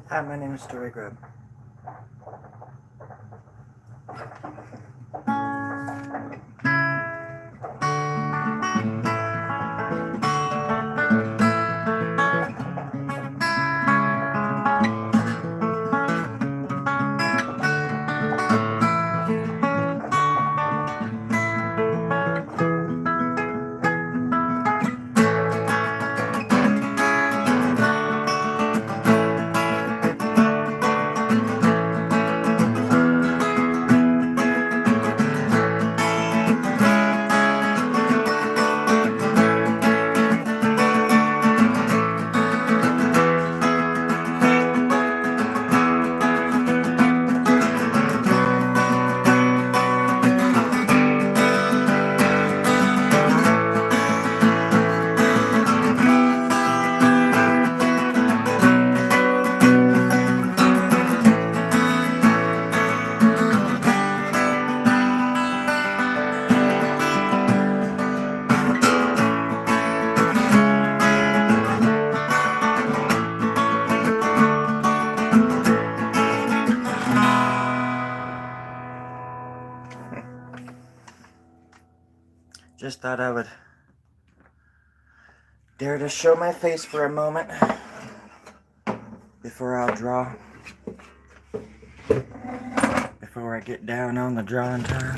Hi, my name is Storie Grubb. Just thought I would dare to show my face for a moment before I'll draw. Before I get down on the drawing time.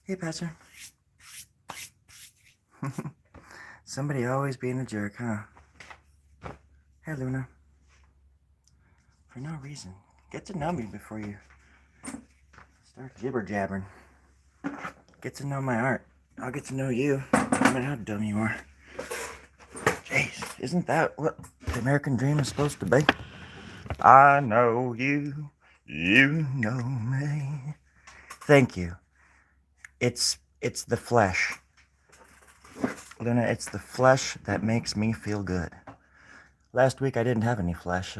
Hey, Pastor. Somebody always being a jerk, huh? Hey, Luna. For no reason. Get to know me before you start jibber-jabbering. Get to know my art. I'll get to know you. No matter how dumb you are. Jeez, isn't that what the American dream is supposed to be? I know you. You know me. Thank you. It's the flesh. Luna, it's the flesh that makes me feel good. Last week I didn't have any flesh.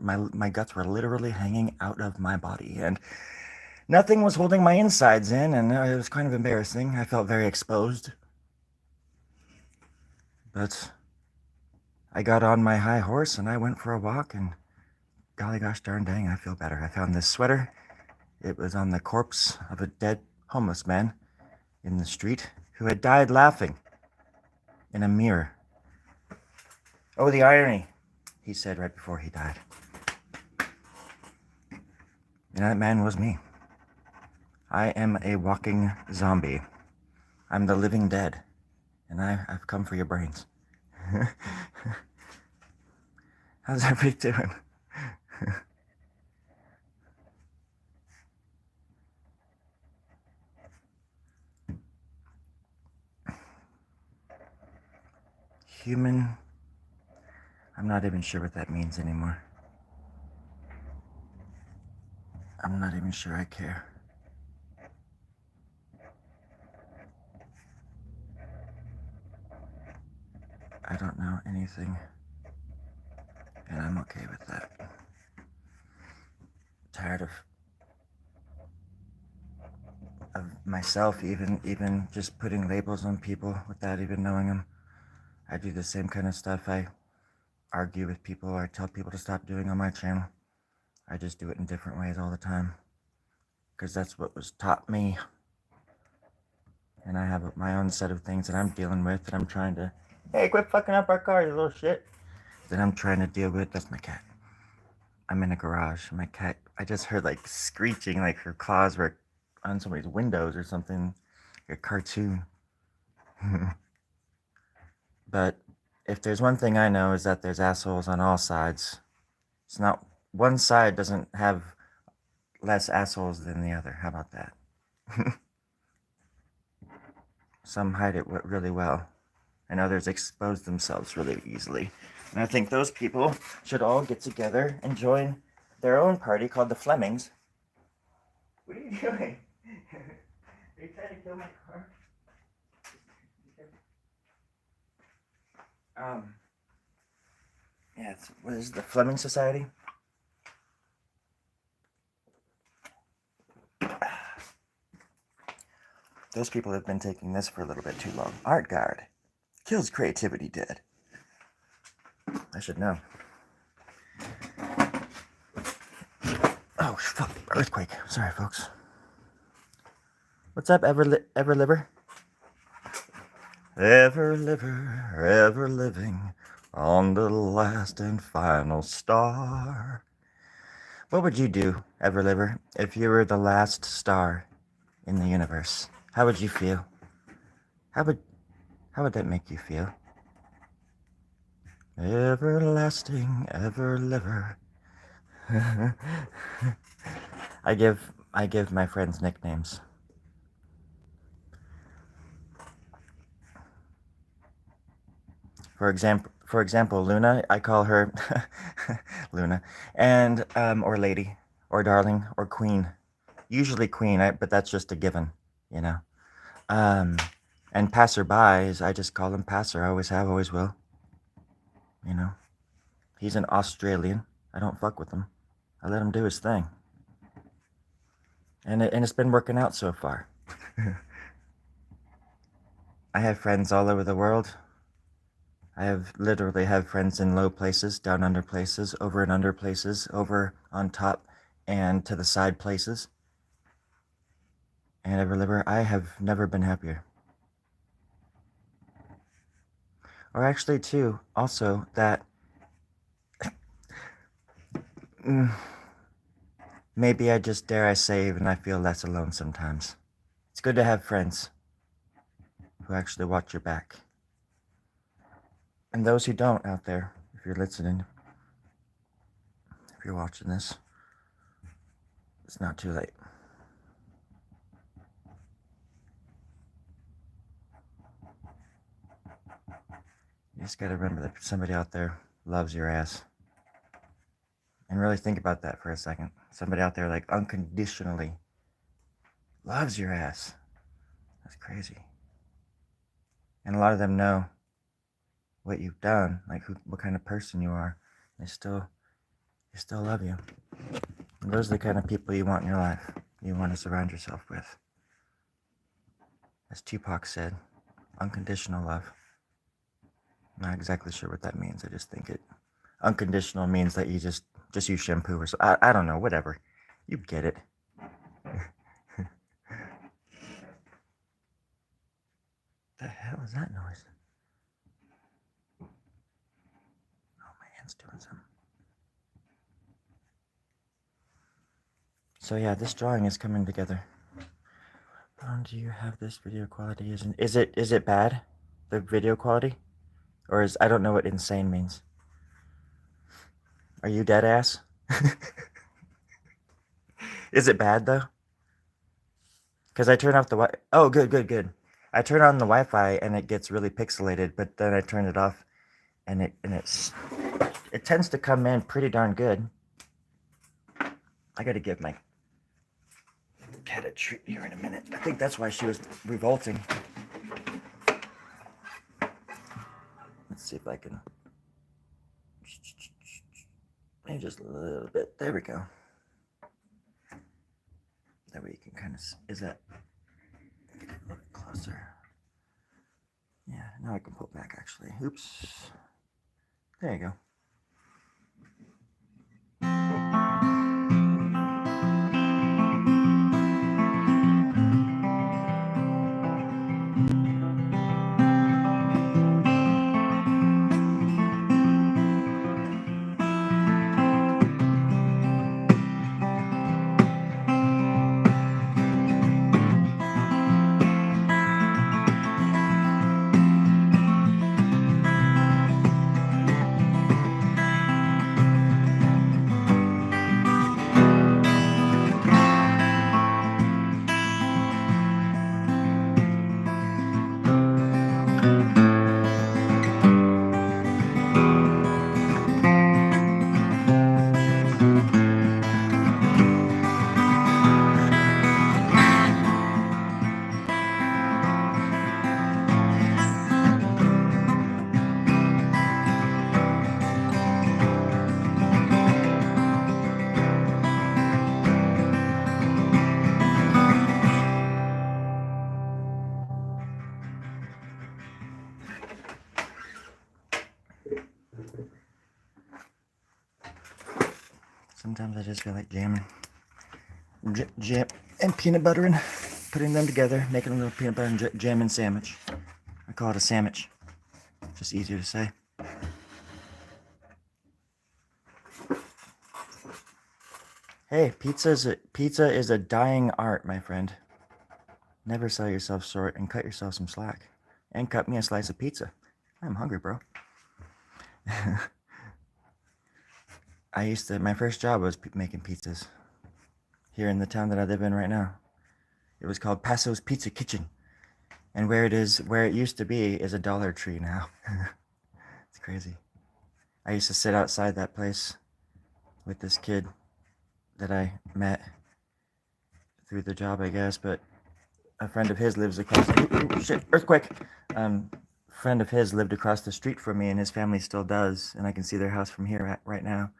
My guts were literally hanging out of my body, and nothing was holding my insides in, and it was kind of embarrassing. I felt very exposed. But I got on my high horse and I went for a walk, and golly gosh darn dang, I feel better. I found this sweater. It was on the corpse of a dead homeless man in the street who had died laughing in a mirror. Oh, the irony, he said right before he died. And that man was me. I am a walking zombie. I'm the living dead. And I've come for your brains. How's everybody doing? Human. I'm not even sure what that means anymore. I'm not even sure I care. I don't know anything, and I'm okay with that. Tired of myself even just putting labels on people without even knowing them. I do the same kind of stuff I argue with people or tell people to stop doing on my channel. I just do it in different ways all the time, because that's what was taught me. And I have my own set of things that I'm dealing with, that I'm trying to... Hey, quit fucking up our car, you little shit. That I'm trying to deal with. That's my cat. I'm in a garage. My cat, I just heard like screeching, like her claws were on somebody's windows or something. Like a cartoon. But if there's one thing I know, is that there's assholes on all sides. It's not... One side doesn't have less assholes than the other. How about that? Some hide it really well, and others expose themselves really easily. And I think those people should all get together and join their own party called the Flemings. What are you doing? Are you trying to kill my car? Yeah, what is it, the Fleming Society? Those people have been taking this for a little bit too long. Art Guard. Kills creativity dead. I should know. Oh, fuck. Earthquake. Sorry, folks. What's up, ever liver? Ever liver, ever living on the last and final star. What would you do, ever liver, if you were the last star in the universe? How would you feel? How would that make you feel? Everlasting, ever liver. I give my friends nicknames. For example, Luna, I call her Luna, and or lady, or darling, or queen. Usually queen, but that's just a given, you know. And passerbys, I just call him Passer. I always have, always will. You know, he's an Australian. I don't fuck with him. I let him do his thing, and it's been working out so far. I have friends all over the world. I literally have friends in low places, down under places, over and under places, over on top and to the side places. And ever liver, I have never been happier. Or actually, too, also that maybe I just dare I say, and I feel less alone sometimes. It's good to have friends who actually watch your back. And those who don't out there, if you're listening, if you're watching this, it's not too late. You just gotta remember that somebody out there loves your ass. And really think about that for a second. Somebody out there like unconditionally loves your ass. That's crazy. And a lot of them know what you've done, like what kind of person you are. They still love you. And those are the kind of people you want in your life. You want to surround yourself with. As Tupac said, unconditional love. I'm not exactly sure what that means. I just think unconditional means that you just use shampoo or so. I don't know, whatever. You get it. The hell is that noise? Oh, my hand's doing something. So yeah, this drawing is coming together. Do you have this video quality? Is it bad? The video quality? Or I don't know what insane means. Are you dead ass? Is it bad though? Because I turn off the oh, good. I turn on the Wi-Fi and it gets really pixelated, but then I turn it off and it tends to come in pretty darn good. I gotta give my cat a treat here in a minute. I think that's why she was revolting. Let's see if I can. Maybe just a little bit. There we go. That way you can kind of. Is that? Get a little bit closer. Yeah, now I can pull it back actually. Oops. There you go. Sometimes I just feel like jamming. Jam and peanut butter and putting them together, making a little peanut butter and jam and sandwich. I call it a sandwich. Just easier to say. Hey, pizza is a dying art, my friend. Never sell yourself short and cut yourself some slack. And cut me a slice of pizza. I'm hungry, bro. My first job was making pizzas. Here in the town that I live in right now. It was called Passo's Pizza Kitchen. And where it used to be is a Dollar Tree now. It's crazy. I used to sit outside that place with this kid that I met through the job, I guess, but a friend of his lives across shit, earthquake. Friend of his lived across the street from me, and his family still does, and I can see their house from here right now.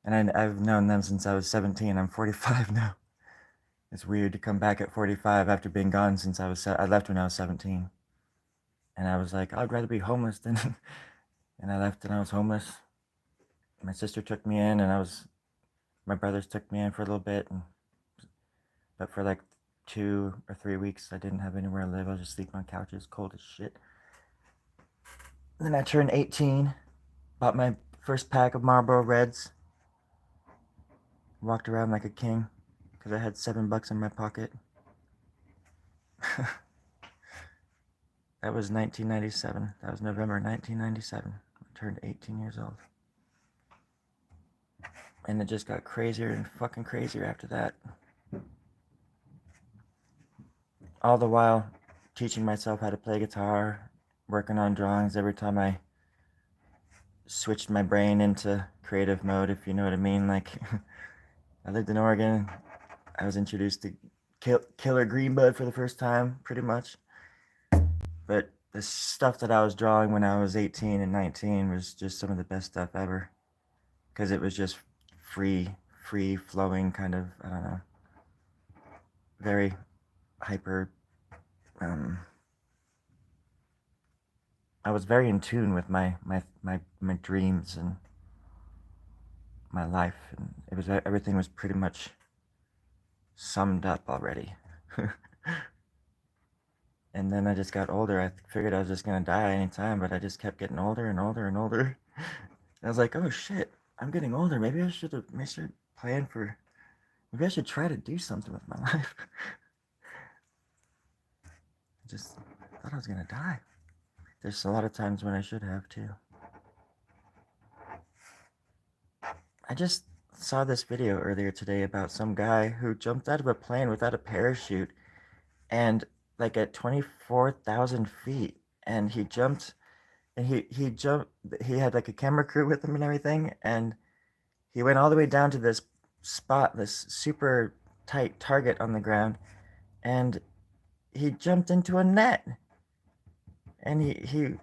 And I've known them since I was 17. I'm 45 now. It's weird to come back at 45 after being gone since I left when I was 17. And I was like, I'd rather be homeless than... And I left and I was homeless. My sister took me in, and my brothers took me in for a little bit. But for like 2 or 3 weeks, I didn't have anywhere to live. I was just sleeping on couches, cold as shit. Then I turned 18, bought my first pack of Marlboro Reds, walked around like a king because I had $7 in my pocket. That was 1997. That was November 1997. I turned 18 years old. And it just got crazier and fucking crazier after that. All the while teaching myself how to play guitar, working on drawings every time I switched my brain into creative mode, if you know what I mean. Like, I lived in Oregon. I was introduced to Killer Green Bud for the first time, pretty much. But the stuff that I was drawing when I was 18 and 19 was just some of the best stuff ever. Because it was just free flowing kind of, I don't know, very hyper, I was very in tune with my dreams and my life, and everything was pretty much summed up already. And then I just got older. I figured I was just gonna die anytime, but I just kept getting older and older and older. And I was like, oh shit, I'm getting older. Maybe I should plan for, maybe I should try to do something with my life. I just thought I was gonna die. There's a lot of times when I should have too. I just saw this video earlier today about some guy who jumped out of a plane without a parachute, and like at 24,000 feet, and he jumped, and he had like a camera crew with him and everything, and he went all the way down to this spot, this super tight target on the ground, and he jumped into a net, and he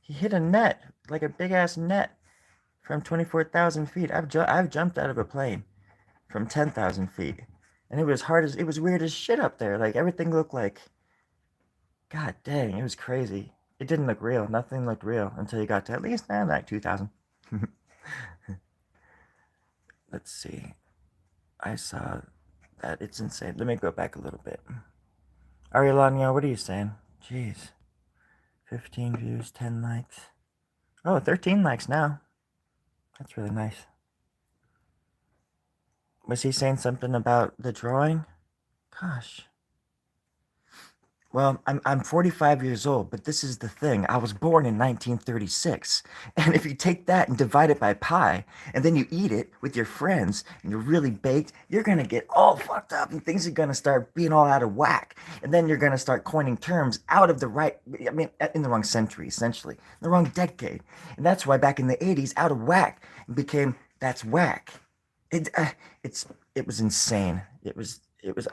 hit a net, like a big ass net, from 24,000 feet. I've jumped out of a plane from 10,000 feet, and it was weird as shit up there. Like, everything looked like, god dang, it was crazy. It didn't look real. Nothing looked real until you got to at least like 2,000. Let's see. I saw that. It's insane. Let me go back a little bit. Arielania, what are you saying? Jeez. 15 views, 10 likes. Oh, 13 likes now. That's really nice. Was he saying something about the drawing? Gosh. Well, I'm 45 years old, but this is the thing. I was born in 1936. And if you take that and divide it by pi, and then you eat it with your friends, and you're really baked, you're going to get all fucked up, and things are going to start being all out of whack. And then you're going to start coining terms in the wrong century, essentially, the wrong decade. And that's why back in the 80s, out of whack became that's whack. It was insane. It was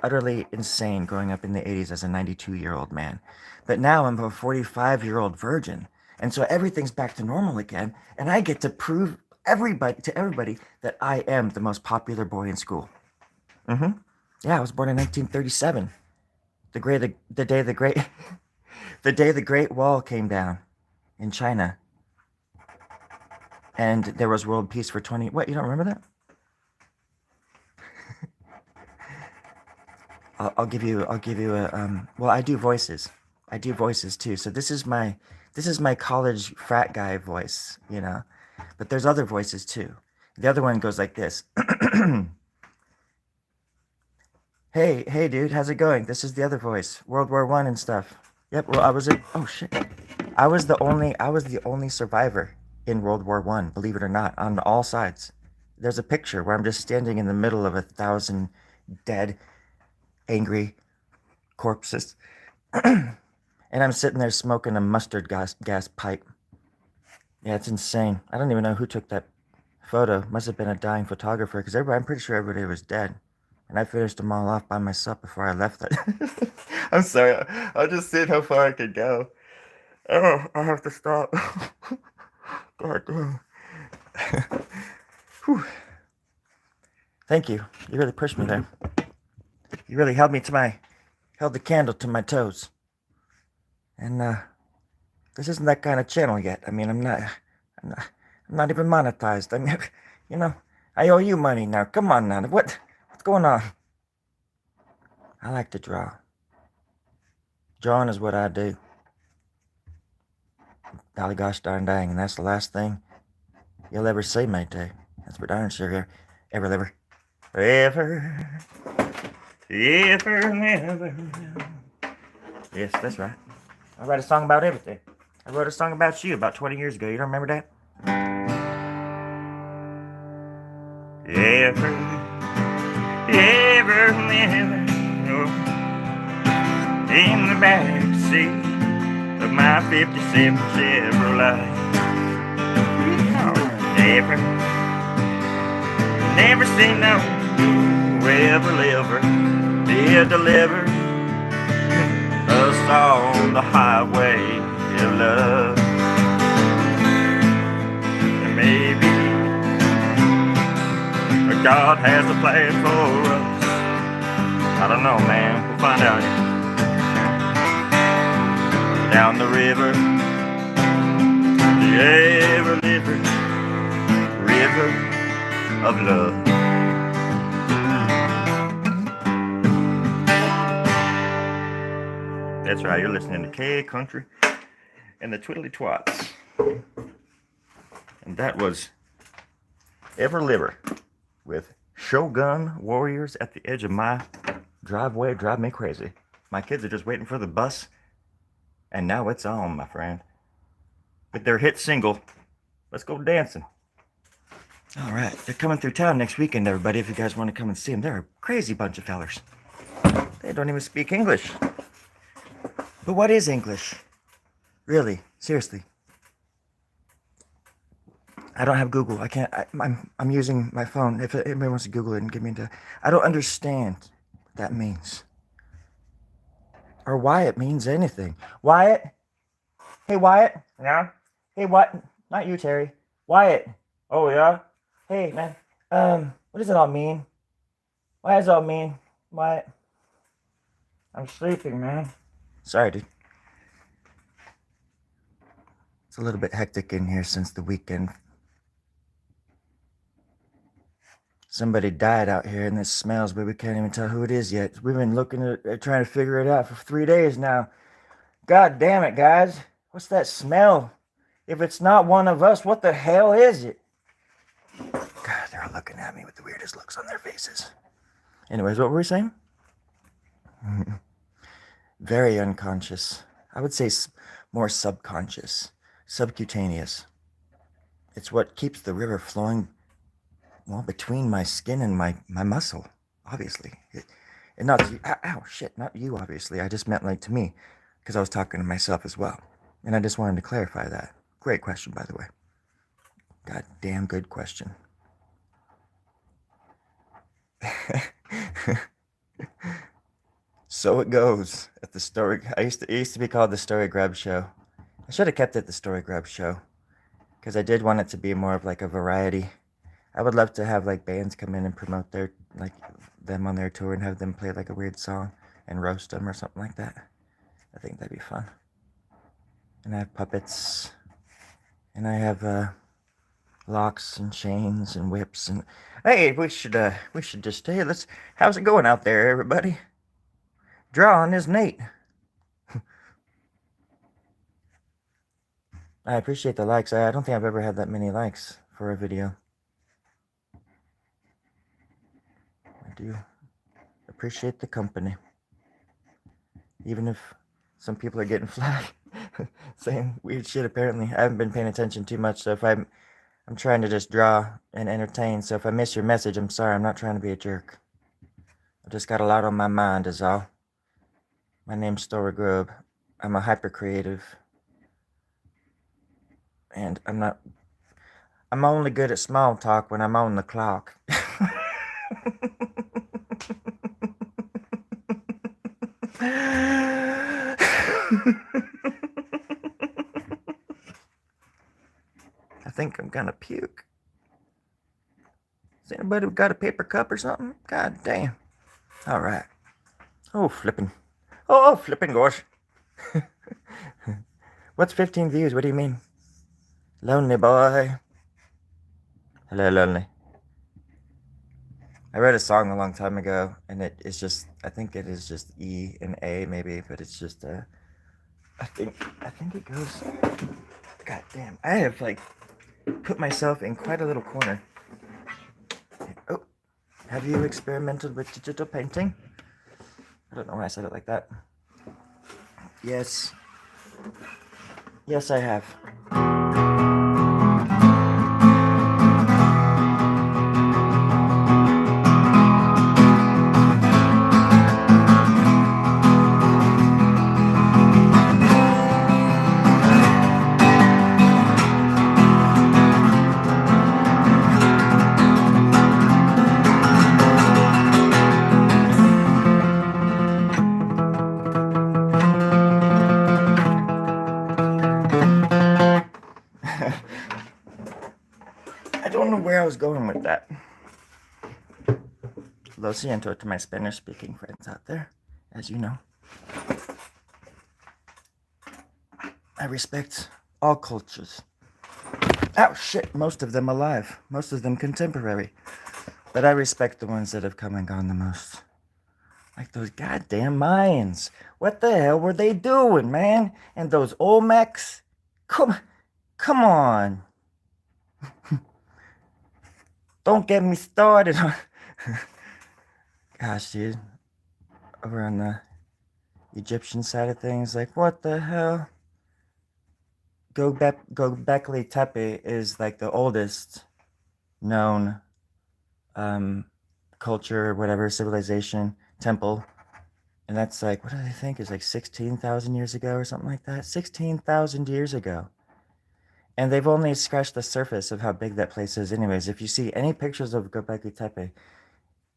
utterly insane growing up in the 80s as a 92-year-old man. But now I'm a 45-year-old virgin. And so everything's back to normal again. And I get to prove to everybody that I am the most popular boy in school. Yeah, I was born in 1937. The day the Great Wall came down in China. And there was world peace for 20... What, you don't remember that? I'll give you a, well, I do voices. I do voices too. So this is my college frat guy voice, you know. But there's other voices too. The other one goes like this. Hey, dude, how's it going? This is the other voice, World War I and stuff. Yep. Well, oh shit, I was the only survivor in World War I. Believe it or not, on all sides. There's a picture where I'm just standing in the middle of 1,000 dead, angry corpses, and I'm sitting there smoking a mustard gas pipe. Yeah, it's insane. I don't even know who took that photo. Must have been a dying photographer, because I'm pretty sure everybody was dead. And I finished them all off by myself before I left that. I'm sorry. I'll just see how far I can go. Oh, I have to stop. God damn. Whew. Thank you. You really pushed me there. You really held the candle to my toes. And this isn't that kind of channel yet. I mean, I'm not even monetized. I mean, you know, I owe you money now. Come on now. What's going on? I like to draw. Drawing is what I do. Golly gosh darn dang, and that's the last thing you'll ever see, mate. That's for darn sure. Ever. Yes, that's right. I write a song about everything. I wrote a song about you about 20 years ago. You don't remember that? Ever living in the back seat of my 57 Chevrolet. Never seen no ever did deliver us on the highway of love. And maybe God has a plan for us. I don't know, man. We'll find out. Down the river, the ever-living river of love. That's right, you're listening to K Country and the Twiddly Twats. And that was Ever Liver with Shogun Warriors at the edge of my driveway. Drive me crazy. My kids are just waiting for the bus, and now it's on, my friend. With their hit single, Let's Go Dancing. All right, they're coming through town next weekend, everybody, if you guys want to come and see them. They're a crazy bunch of fellers. They don't even speak English. But what is English? Really, seriously. I don't have Google. I can't. I'm using my phone. If anybody wants to Google it and give me into, I don't understand what that means, or why it means anything. Wyatt, hey Wyatt, yeah. Hey what? Not you, Terry. Wyatt. Oh yeah. Hey man. What does it all mean? What does it all mean? Wyatt. I'm sleeping, man. Sorry, dude. It's a little bit hectic in here since the weekend. Somebody died out here and it smells, but we can't even tell who it is yet. We've been looking at trying to figure it out for 3 days now. God damn it, guys. What's that smell? If it's not one of us, what the hell is it? God, they're all looking at me with the weirdest looks on their faces. Anyways, what were we saying? Very unconscious. I would say more subconscious. Subcutaneous. It's what keeps the river flowing, well, between my skin and my muscle, obviously. And not you. Ow, shit, not you, obviously. I just meant like to me, because I was talking to myself as well. And I just wanted to clarify that. Great question, by the way. God damn good question. So it goes at the Storie. It used to be called the Storie Grubb Show. I should have kept it the Storie Grubb Show, because I did want it to be more of like a variety. I would love to have like bands come in and promote them on their tour and have them play like a weird song and roast them or something like that. I think that'd be fun. And I have puppets, and I have locks and chains and whips and hey, we should just stay. How's it going out there, everybody? Drawing is Nate. I appreciate the likes. I don't think I've ever had that many likes for a video. I do appreciate the company. Even if some people are getting flack saying weird shit apparently. I haven't been paying attention too much, so if I'm trying to just draw and entertain, so if I miss your message, I'm sorry. I'm not trying to be a jerk. I just got a lot on my mind is all. My name's Storie Grubb. I'm a hyper creative. And I'm only good at small talk when I'm on the clock. I think I'm gonna puke. Has anybody got a paper cup or something? God damn. Alright. Oh, flipping. Oh, flipping gosh. What's 15 views? What do you mean? Lonely boy. Hello, lonely. I wrote a song a long time ago, and it's just, I think it is just E and A maybe, but it's just, I think it goes, god damn, I have like put myself in quite a little corner. Oh, have you experimented with digital painting? I don't know why I said it like that. Yes. Yes, I have. I don't know where I was going with that. Lo siento to my Spanish-speaking friends out there, as you know. I respect all cultures. Oh shit, most of them alive, most of them contemporary. But I respect the ones that have come and gone the most. Like those goddamn Mayans. What the hell were they doing, man? And those Olmecs? Come on. Don't get me started on... Gosh, dude. Over on the Egyptian side of things, like, what the hell? Göbekli Tepe is like the oldest known culture, whatever, civilization, temple. And that's like, what do they think? Is like 16,000 years ago or something like that? 16,000 years ago. And they've only scratched the surface of how big that place is anyways. If you see any pictures of Göbekli Tepe,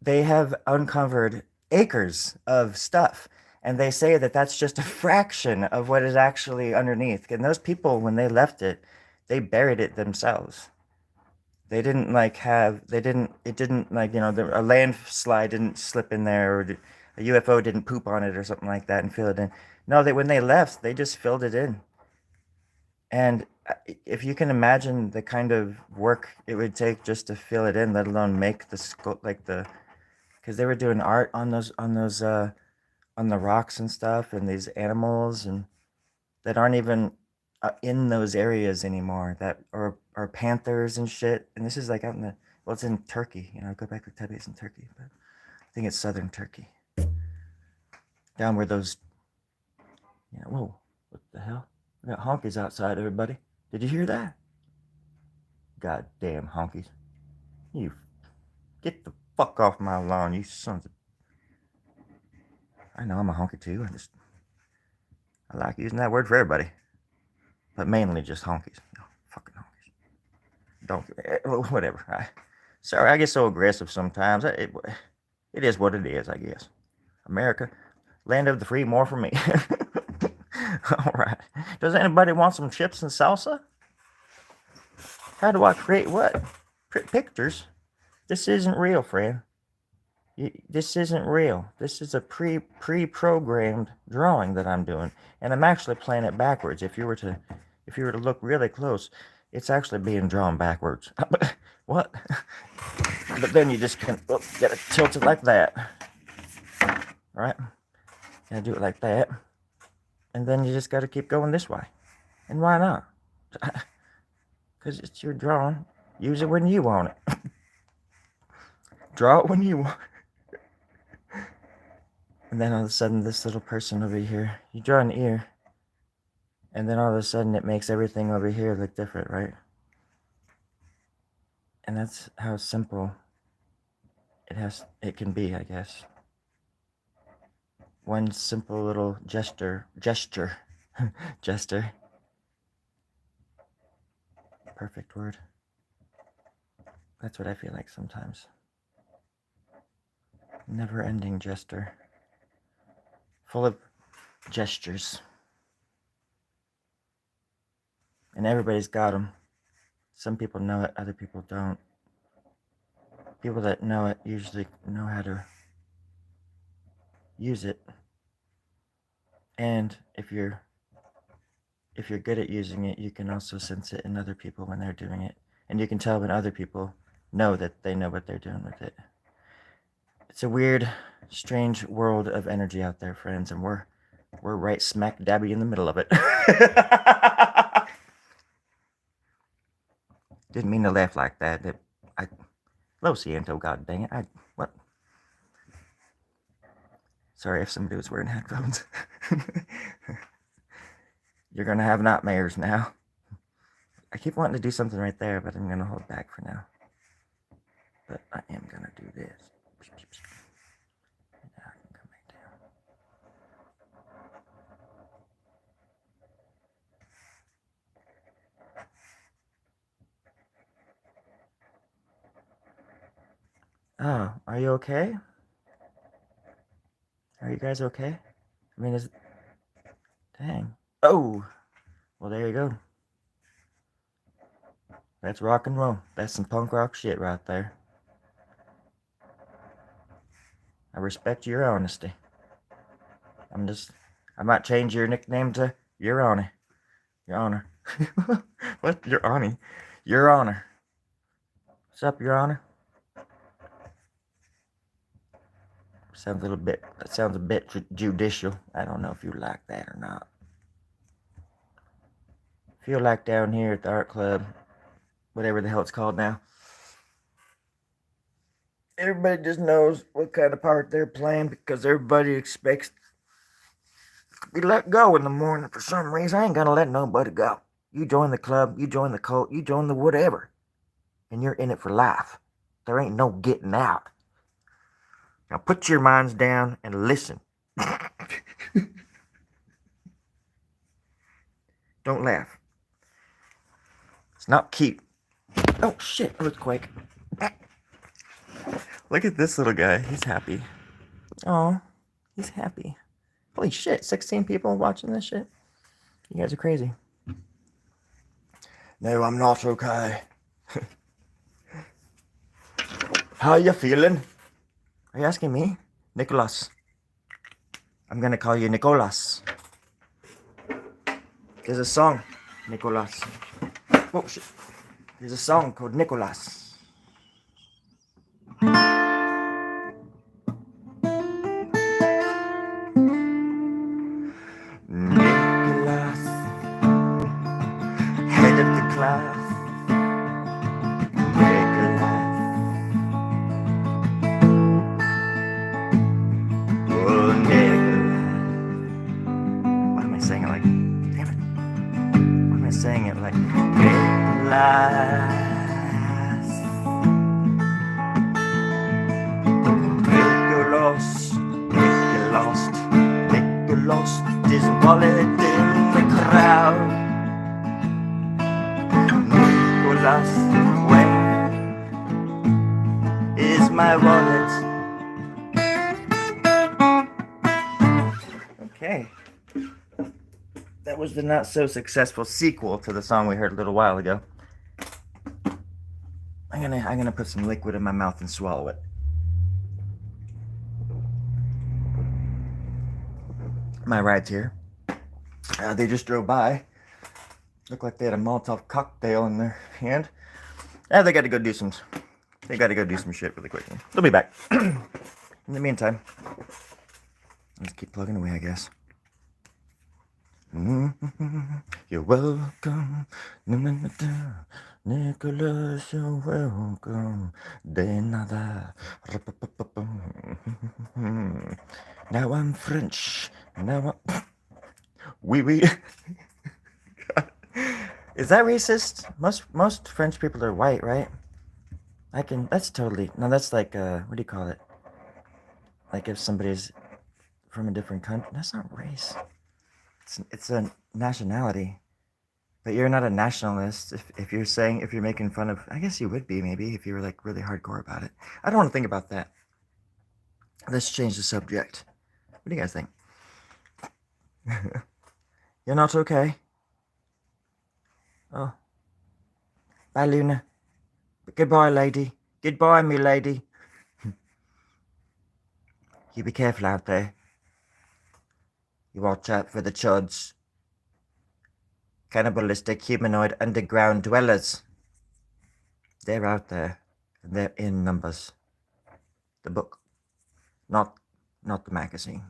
they have uncovered acres of stuff. And they say that that's just a fraction of what is actually underneath. And those people, when they left it, they buried it themselves. They didn't like it didn't like, you know, a landslide didn't slip in there, or a UFO didn't poop on it or something like that and fill it in. No, when they left, they just filled it in. And if you can imagine the kind of work it would take just to fill it in, let alone make the sculpt, like because they were doing art on the rocks and stuff, and these animals and that aren't even in those areas anymore, that are panthers and shit. And this is like out in it's in Turkey, you know, Göbekli Tepe is in Turkey, but I think it's southern Turkey. Down where those, you know, whoa, what the hell? We got honkies outside, everybody. Did you hear that? Goddamn honkies. You get the fuck off my lawn, you sons of... I know I'm a honky too. I like using that word for everybody. But mainly just honkies. No, fucking honkies. Don't, whatever. Sorry, I get so aggressive sometimes. It is what it is, I guess. America, land of the free, more for me. All right. Does anybody want some chips and salsa? How do I create what? Pictures? This isn't real, friend. This isn't real. This is a pre-programmed drawing that I'm doing, and I'm actually playing it backwards. If you were to look really close, It's actually being drawn backwards. What? But then you just can get it tilted like that. Right? Gotta do it like that. And then you just gotta keep going this way. And why not? Because it's your drawing. Use it when you want it. Draw it when you want it. And then all of a sudden, this little person over here, you draw an ear. And then all of a sudden, it makes everything over here look different, right? And that's how simple it can be, I guess. One simple little gesture. Perfect word. That's what I feel like sometimes. Never-ending gesture. Full of gestures. And everybody's got them. Some people know it, other people don't. People that know it usually know how to use it. And if you're good at using it, you can also sense it in other people when they're doing it. And you can tell when other people know that they know what they're doing with it. It's a weird, strange world of energy out there, friends, and we're right smack dabby in the middle of it. Didn't mean to laugh like that. Lo siento, god dang it. What? Sorry if somebody was wearing headphones. You're gonna have nightmares now. I keep wanting to do something right there, but I'm gonna hold back for now. But I am gonna do this. Now I can come back down. Oh, are you okay? Are you guys okay? I mean, dang. Oh! Well, there you go. That's rock and roll. That's some punk rock shit right there. I respect your honesty. I might change your nickname to Your Honor. Your Honor. What? Your Honor? Your Honor. What's up, Your Honor? That sounds a bit judicial. I don't know if you like that or not. Feel like down here at the art club, whatever the hell it's called now, everybody just knows what kind of part they're playing because everybody expects to be let go in the morning for some reason. I ain't gonna let nobody go. You join the club, you join the cult, you join the whatever, and you're in it for life. There ain't no getting out. Now put your minds down and listen. Don't laugh. It's not cute. Oh shit, earthquake. Look at this little guy. He's happy. Oh, he's happy. Holy shit, 16 people watching this shit? You guys are crazy. No, I'm not okay. How you feeling? Are you asking me? Nicholas. I'm gonna call you Nicholas. There's a song, Nicholas. Oh shit. There's a song called Nicholas. Nicholas, head of the class. Nicholas, oh Nicholas. Why am I saying it like? Damn it! Why am I saying it like Nicholas? Lost his wallet in the crowd. Nicholas, where is my wallet? Okay. That was the not so successful sequel to the song we heard a little while ago. I'm gonna put some liquid in my mouth and swallow it. My ride's here. They just drove by, Looked like they had a Molotov cocktail in their hand. Yeah, they got to go do some. They got to go do some shit really quick. They'll be back. In the meantime, let's keep plugging away, I guess. You're welcome, Nicholas. You're welcome. De nada. Now I'm French. Now I'm. Oui, oui. Is that racist? Most French people are white, right? That's totally. No, that's like what do you call it? Like if somebody's from a different country. That's not race. It's a nationality. But you're not a nationalist if you're saying, if you're making fun of, I guess you would be maybe if you were like really hardcore about it. I don't want to think about that. Let's change the subject. What do you guys think? You're not okay? Oh. Bye, Luna. Goodbye, lady. Goodbye, me lady. You be careful out there. You watch out for the chuds. Cannibalistic humanoid underground dwellers. They're out there. And they're in numbers. The book. Not the magazine.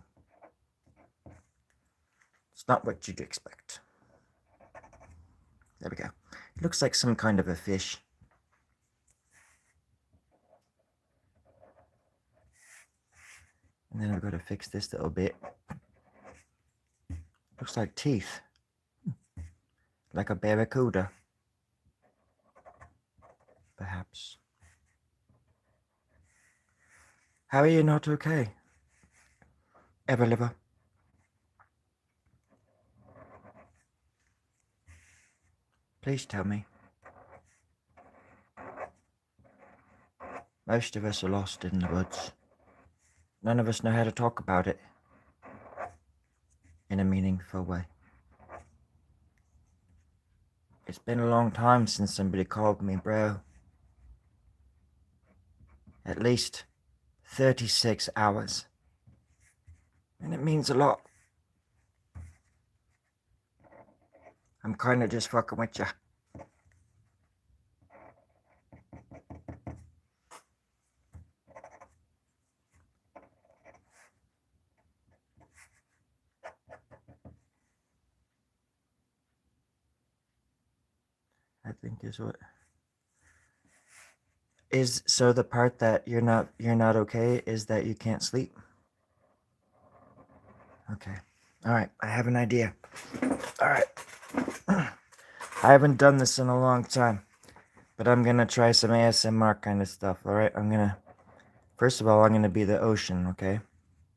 It's not what you'd expect. There we go. It looks like some kind of a fish. And then I've got to fix this little bit. Looks like teeth. Like a barracuda. Perhaps. How are you not okay? Everliver. Please tell me. Most of us are lost in the woods. None of us know how to talk about it in a meaningful way. It's been a long time since somebody called me bro. At least 36 hours. And it means a lot. I'm kinda just fucking with ya. I think is what is. So the part that you're not okay is that you can't sleep. Okay. All right. I have an idea. All right. I haven't done this in a long time, but I'm gonna try some ASMR kind of stuff. All right. First of all, I'm gonna be the ocean. Okay.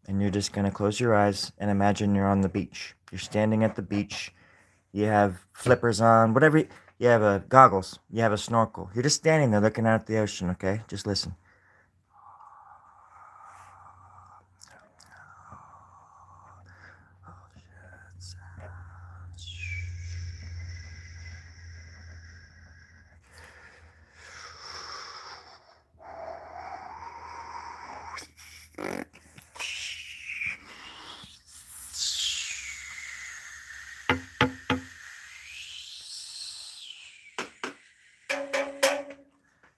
And you're just gonna close your eyes and imagine you're on the beach. You're standing at the beach. You have flippers on, whatever. You have goggles. You have a snorkel. You're just standing there looking out at the ocean, okay? Just listen.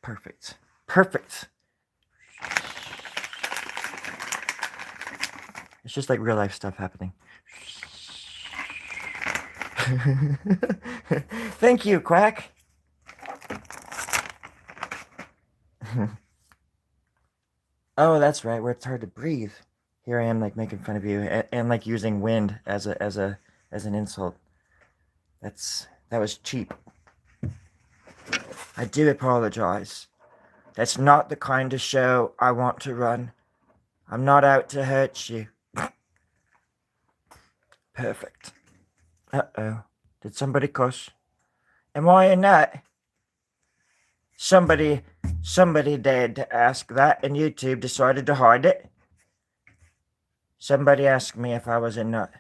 Perfect. Perfect. It's just like real life stuff happening. Thank you, Quack. Oh, that's right, where it's hard to breathe. Here I am, like making fun of you and like using wind as an insult. That was cheap. I do apologize. That's not the kind of show I want to run. I'm not out to hurt you. Perfect. Uh-oh. Did somebody cuss? Am I a nut? Somebody dared to ask that and YouTube decided to hide it. Somebody asked me if I was a nut.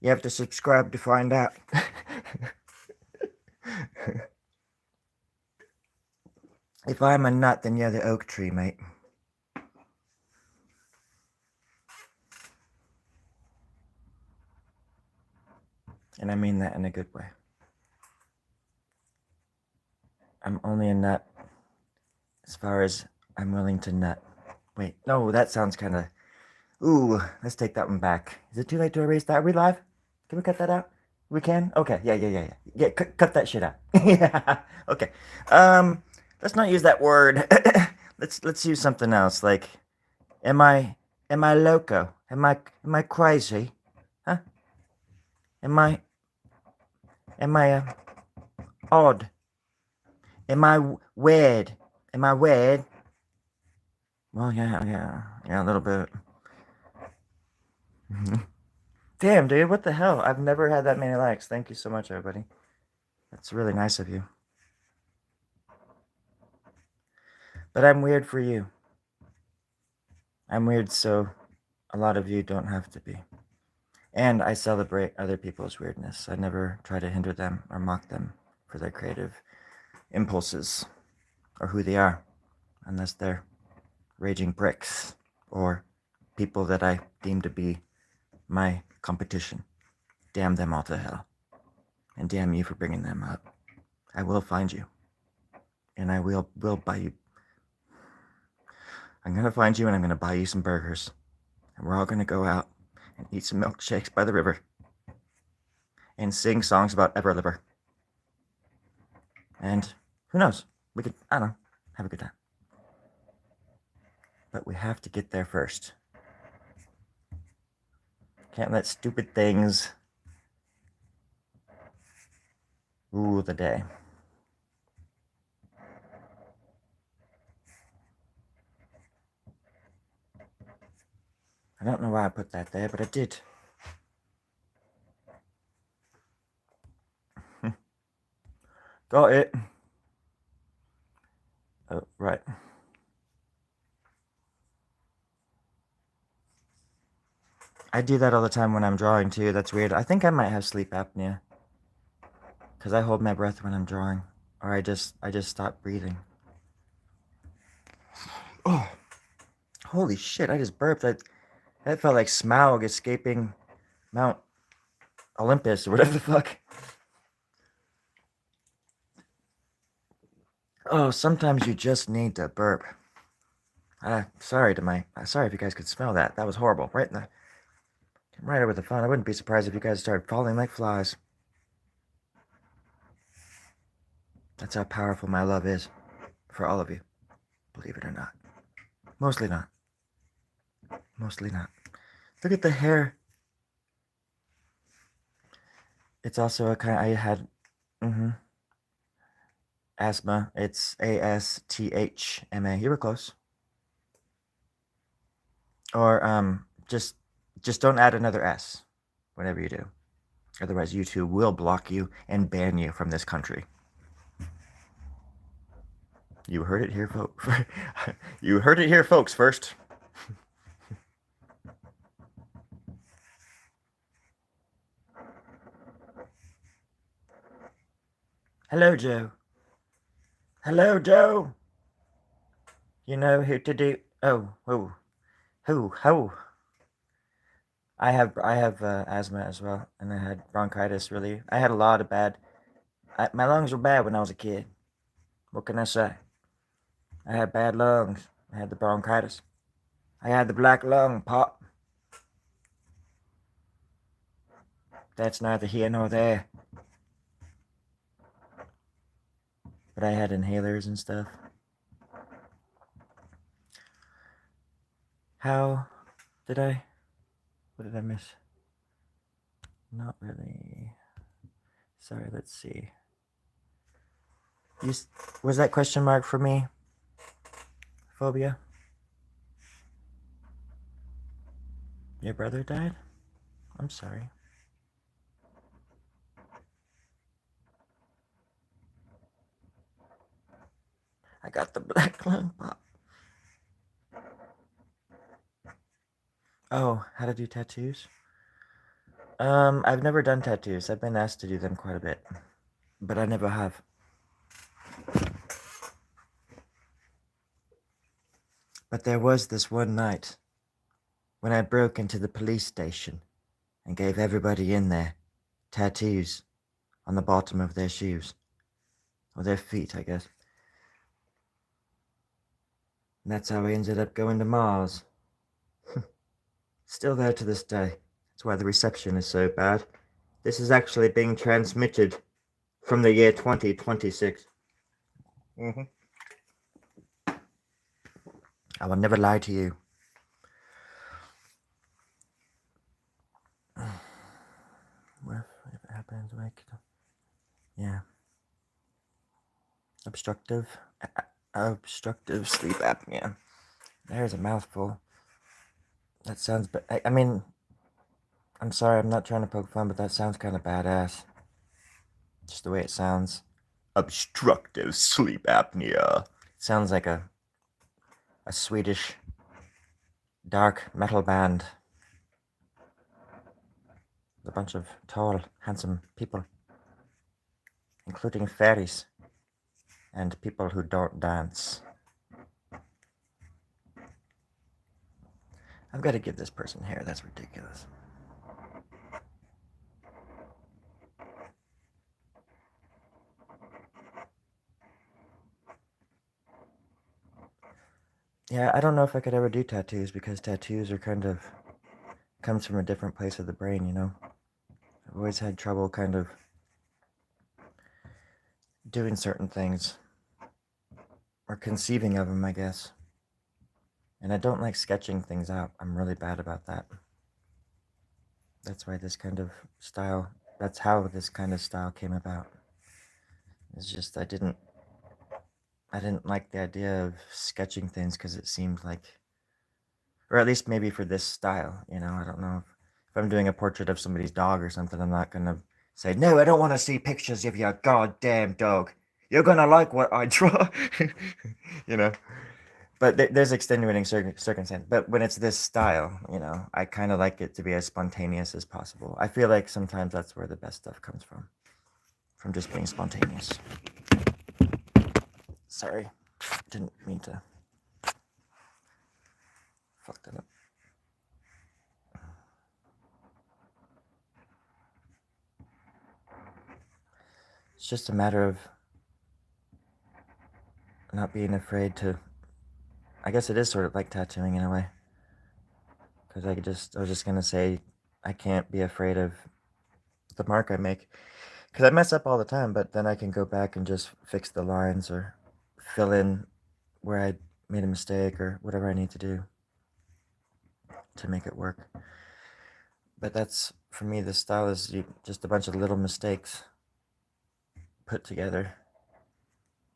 You have to subscribe to find out. If I'm a nut, then you're the oak tree, mate. And I mean that in a good way. I'm only a nut as far as I'm willing to nut. Wait, no, that sounds kind of... Ooh, let's take that one back. Is it too late to erase that? Are we live? Can we cut that out? We can? Okay, yeah. Yeah, cut that shit out. Yeah, okay. Let's not use that word. Let's use something else. Like, am I loco? Am I crazy? Huh? Am I odd? Am I weird? Am I weird? Well, yeah, a little bit. Damn, dude, what the hell? I've never had that many likes. Thank you so much, everybody. That's really nice of you. But I'm weird for you. I'm weird so a lot of you don't have to be. And I celebrate other people's weirdness. I never try to hinder them or mock them for their creative impulses or who they are, unless they're raging pricks or people that I deem to be my competition. Damn them all to hell. And damn you for bringing them up. I will find you. And I will buy you. I'm going to find you and I'm going to buy you some burgers. And we're all going to go out and eat some milkshakes by the river. And sing songs about Everliver. And who knows? We could, I don't know, have a good time. But we have to get there first. Can't let stupid things rule the day. I don't know why I put that there, but I did. Got it. Oh, right. I do that all the time when I'm drawing too. That's weird. I think I might have sleep apnea. Because I hold my breath when I'm drawing. Or I just stop breathing. Oh. Holy shit, I just burped. That felt like Smaug escaping Mount Olympus or whatever the fuck. Oh, sometimes you just need to burp. Sorry if you guys could smell that. That was horrible. Right over the phone. I wouldn't be surprised if you guys started falling like flies. That's how powerful my love is for all of you. Believe it or not. Mostly not. Look at the hair. It's also a kind... I had... asthma. It's ASTHMA. You were close. Or just don't add another S whenever you do. Otherwise, YouTube will block you and ban you from this country. You heard it here, folks. You heard it here, folks, first. Hello, Joe. Hello, Joe. You know who to do... Oh. I have asthma as well, and I had bronchitis, really. I had a lot of bad... my lungs were bad when I was a kid. What can I say? I had bad lungs. I had the bronchitis. I had the black lung pop. That's neither here nor there. But I had inhalers and stuff. What did I miss? Not really. Sorry, let's see. Was that question mark for me? Phobia? Your brother died? I'm sorry. I got the black lung pop. Oh, how to do tattoos? I've never done tattoos. I've been asked to do them quite a bit, but I never have. But there was this one night when I broke into the police station and gave everybody in there tattoos on the bottom of their shoes. Or their feet, I guess. And that's how I ended up going to Mars. Still there to this day. That's why the reception is so bad. This is actually being transmitted from the year 2026. Mm-hmm. I will never lie to you. What if it happens? Yeah. Obstructive sleep apnea. There's a mouthful. That sounds, I mean, I'm sorry, I'm not trying to poke fun, but that sounds kind of badass. Just the way it sounds. Obstructive sleep apnea. Sounds like a Swedish dark metal band. A bunch of tall, handsome people, including fairies and people who don't dance. I've got to give this person hair. That's ridiculous. Yeah, I don't know if I could ever do tattoos because tattoos are kind of comes from a different place of the brain, you know. I've always had trouble kind of doing certain things or conceiving of them, I guess. And I don't like sketching things out. I'm really bad about that. That's why this kind of style, that's how this kind of style came about. It's just I didn't like the idea of sketching things because it seemed like, or at least maybe for this style, you know, I don't know if I'm doing a portrait of somebody's dog or something, I'm not gonna say, no, I don't want to see pictures of your goddamn dog. You're gonna like what I draw, you know. But there's extenuating circumstance. But when it's this style, you know, I kind of like it to be as spontaneous as possible. I feel like sometimes that's where the best stuff comes from just being spontaneous. Sorry, didn't mean to fuck that up. It's just a matter of not being afraid to. I guess it is sort of like tattooing in a way. Because I was just gonna say, I can't be afraid of the mark I make. Because I mess up all the time, but then I can go back and just fix the lines or fill in where I made a mistake or whatever I need to do to make it work. But that's, for me, the style is just a bunch of little mistakes put together.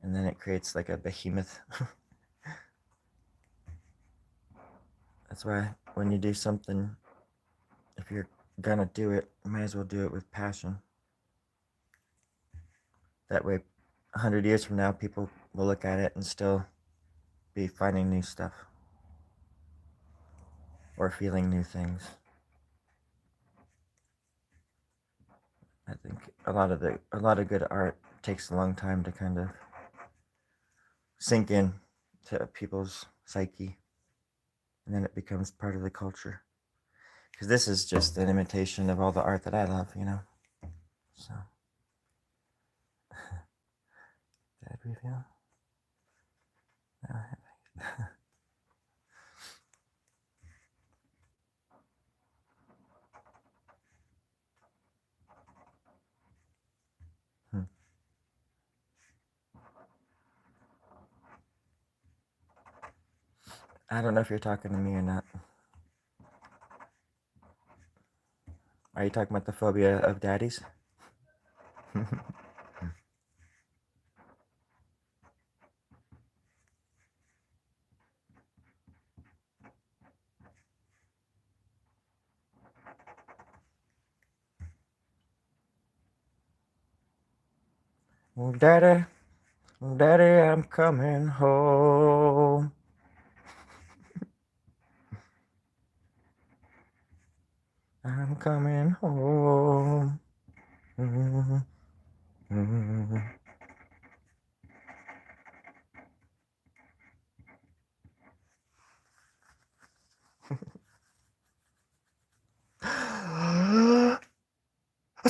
And then it creates like a behemoth. That's why when you do something, if you're gonna do it, you might as well do it with passion. That way, 100 years from now, people will look at it and still be finding new stuff or feeling new things. I think a lot of good art takes a long time to kind of sink in to people's psyche, and then it becomes part of the culture. Because this is just an imitation of all the art that I love, you know. So, did I breathe out? No, I haven't. I don't know if you're talking to me or not. Are you talking about the phobia of daddies? Daddy, Daddy, I'm coming home. I'm coming home. Mm-hmm. Mm-hmm.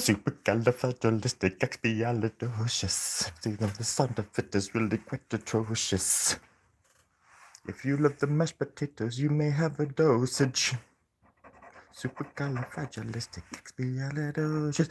Supercalifragilisticexpialidocious. The sound of it is really quite atrocious. If you love the mashed potatoes, you may have a dosage. Supercalifragilisticexpialidocious.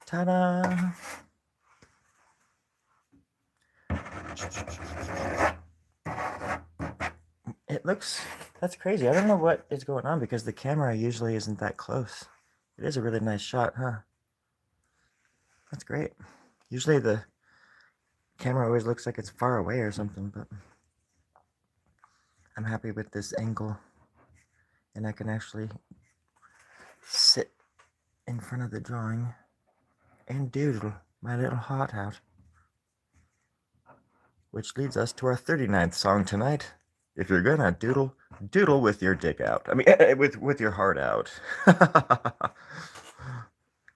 Ta-da! It looks... That's crazy. I don't know what is going on because the camera usually isn't that close. It is a really nice shot, huh? That's great. Usually the camera always looks like it's far away or something, but I'm happy with this angle. And I can actually sit in front of the drawing and doodle my little heart out. Which leads us to our 39th song tonight. If you're gonna doodle, doodle with your dick out. I mean, with your heart out.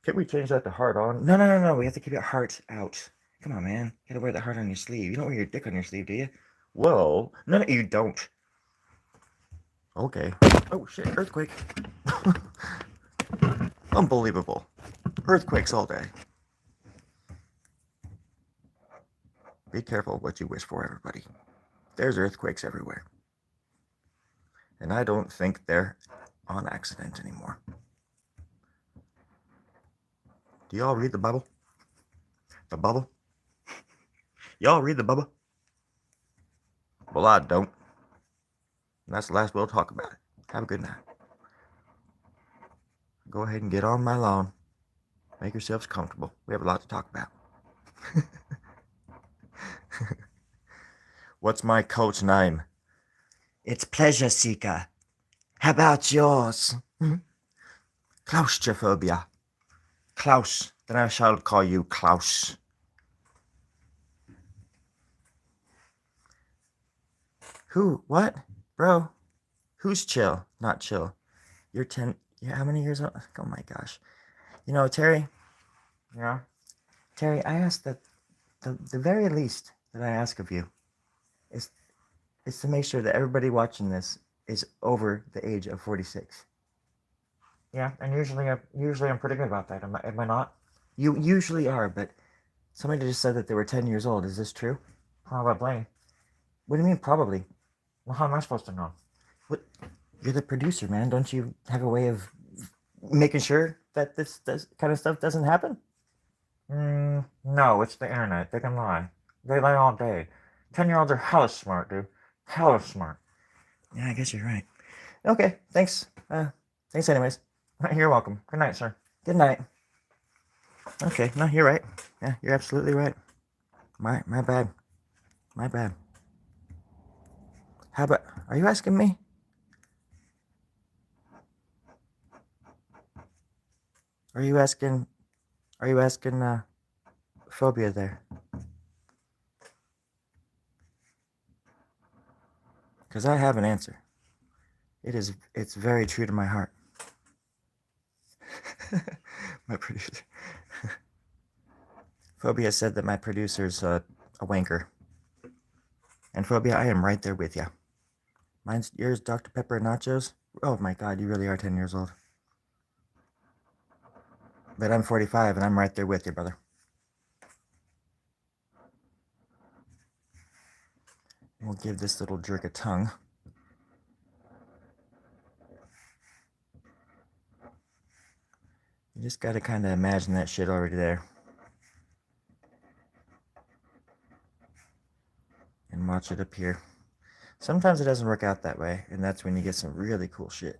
Can we change that to heart on? No. We have to keep it heart out. Come on, man. You gotta wear the heart on your sleeve. You don't wear your dick on your sleeve, do you? Whoa. No, you don't. Okay. Oh, shit. Earthquake. Unbelievable. Earthquakes all day. Be careful what you wish for, everybody. There's earthquakes everywhere. And I don't think they're on accident anymore. Do y'all read the Bible? The Bible? Y'all read the Bible? Well, I don't. And that's the last we'll talk about it. Have a good night. Go ahead and get on my lawn. Make yourselves comfortable. We have a lot to talk about. What's my coach name? It's Pleasure Seeker. How about yours? Claustrophobia. Klaus. Then I shall call you Klaus. Who? What? Bro. Who's chill? Not chill. You're 10. Yeah, how many years old? Oh my gosh. You know, Terry. Yeah. Terry, I ask that the very least that I ask of you is to make sure that everybody watching this is over the age of 46. Yeah, and usually I'm pretty good about that. Am I not? You usually are, but somebody just said that they were 10 years old. Is this true? Probably. What do you mean probably? Well, how am I supposed to know? What? You're the producer, man. Don't you have a way of making sure that this kind of stuff doesn't happen? No, it's the internet. They can lie. They lie all day. 10-year-olds are hella smart, dude. Hella smart. Yeah, I guess you're right. Okay, thanks. Thanks anyways. You're welcome. Good night, sir. Good night. Okay, no, you're right. Yeah, you're absolutely right. My bad. My bad. How about, are you asking me? Are you asking Phobia there? Because I have an answer. It's very true to my heart. My producer. Phobia said that my producer's a wanker. And Phobia, I am right there with you. Mine's yours, Dr. Pepper and Nachos. Oh my God, you really are 10 years old. But I'm 45 and I'm right there with you, brother. We'll give this little jerk a tongue. You just gotta kind of imagine that shit already there. And watch it appear. Sometimes it doesn't work out that way, and that's when you get some really cool shit.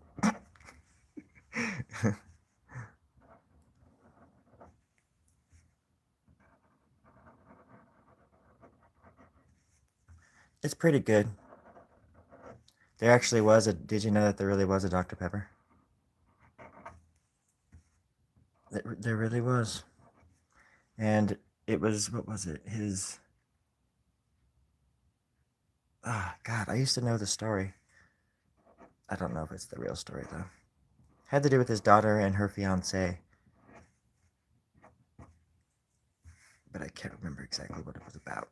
It's pretty good. There actually was a. Did you know that there really was a Dr. Pepper? There really was. And it was, what was it? His. Ah, God, I used to know the story. I don't know if it's the real story, though. Had to do with his daughter and her fiance. But I can't remember exactly what it was about.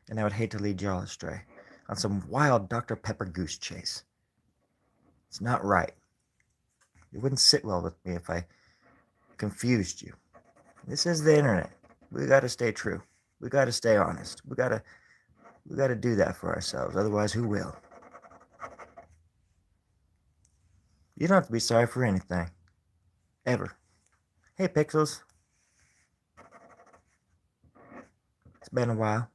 And I would hate to lead y'all astray on some wild Dr. Pepper goose chase. It's not right. It wouldn't sit well with me if I confused you. This is the internet. We gotta stay true. We gotta stay honest. We gotta do that for ourselves. Otherwise, who will? You don't have to be sorry for anything. Ever. Hey, Pixels. It's been a while.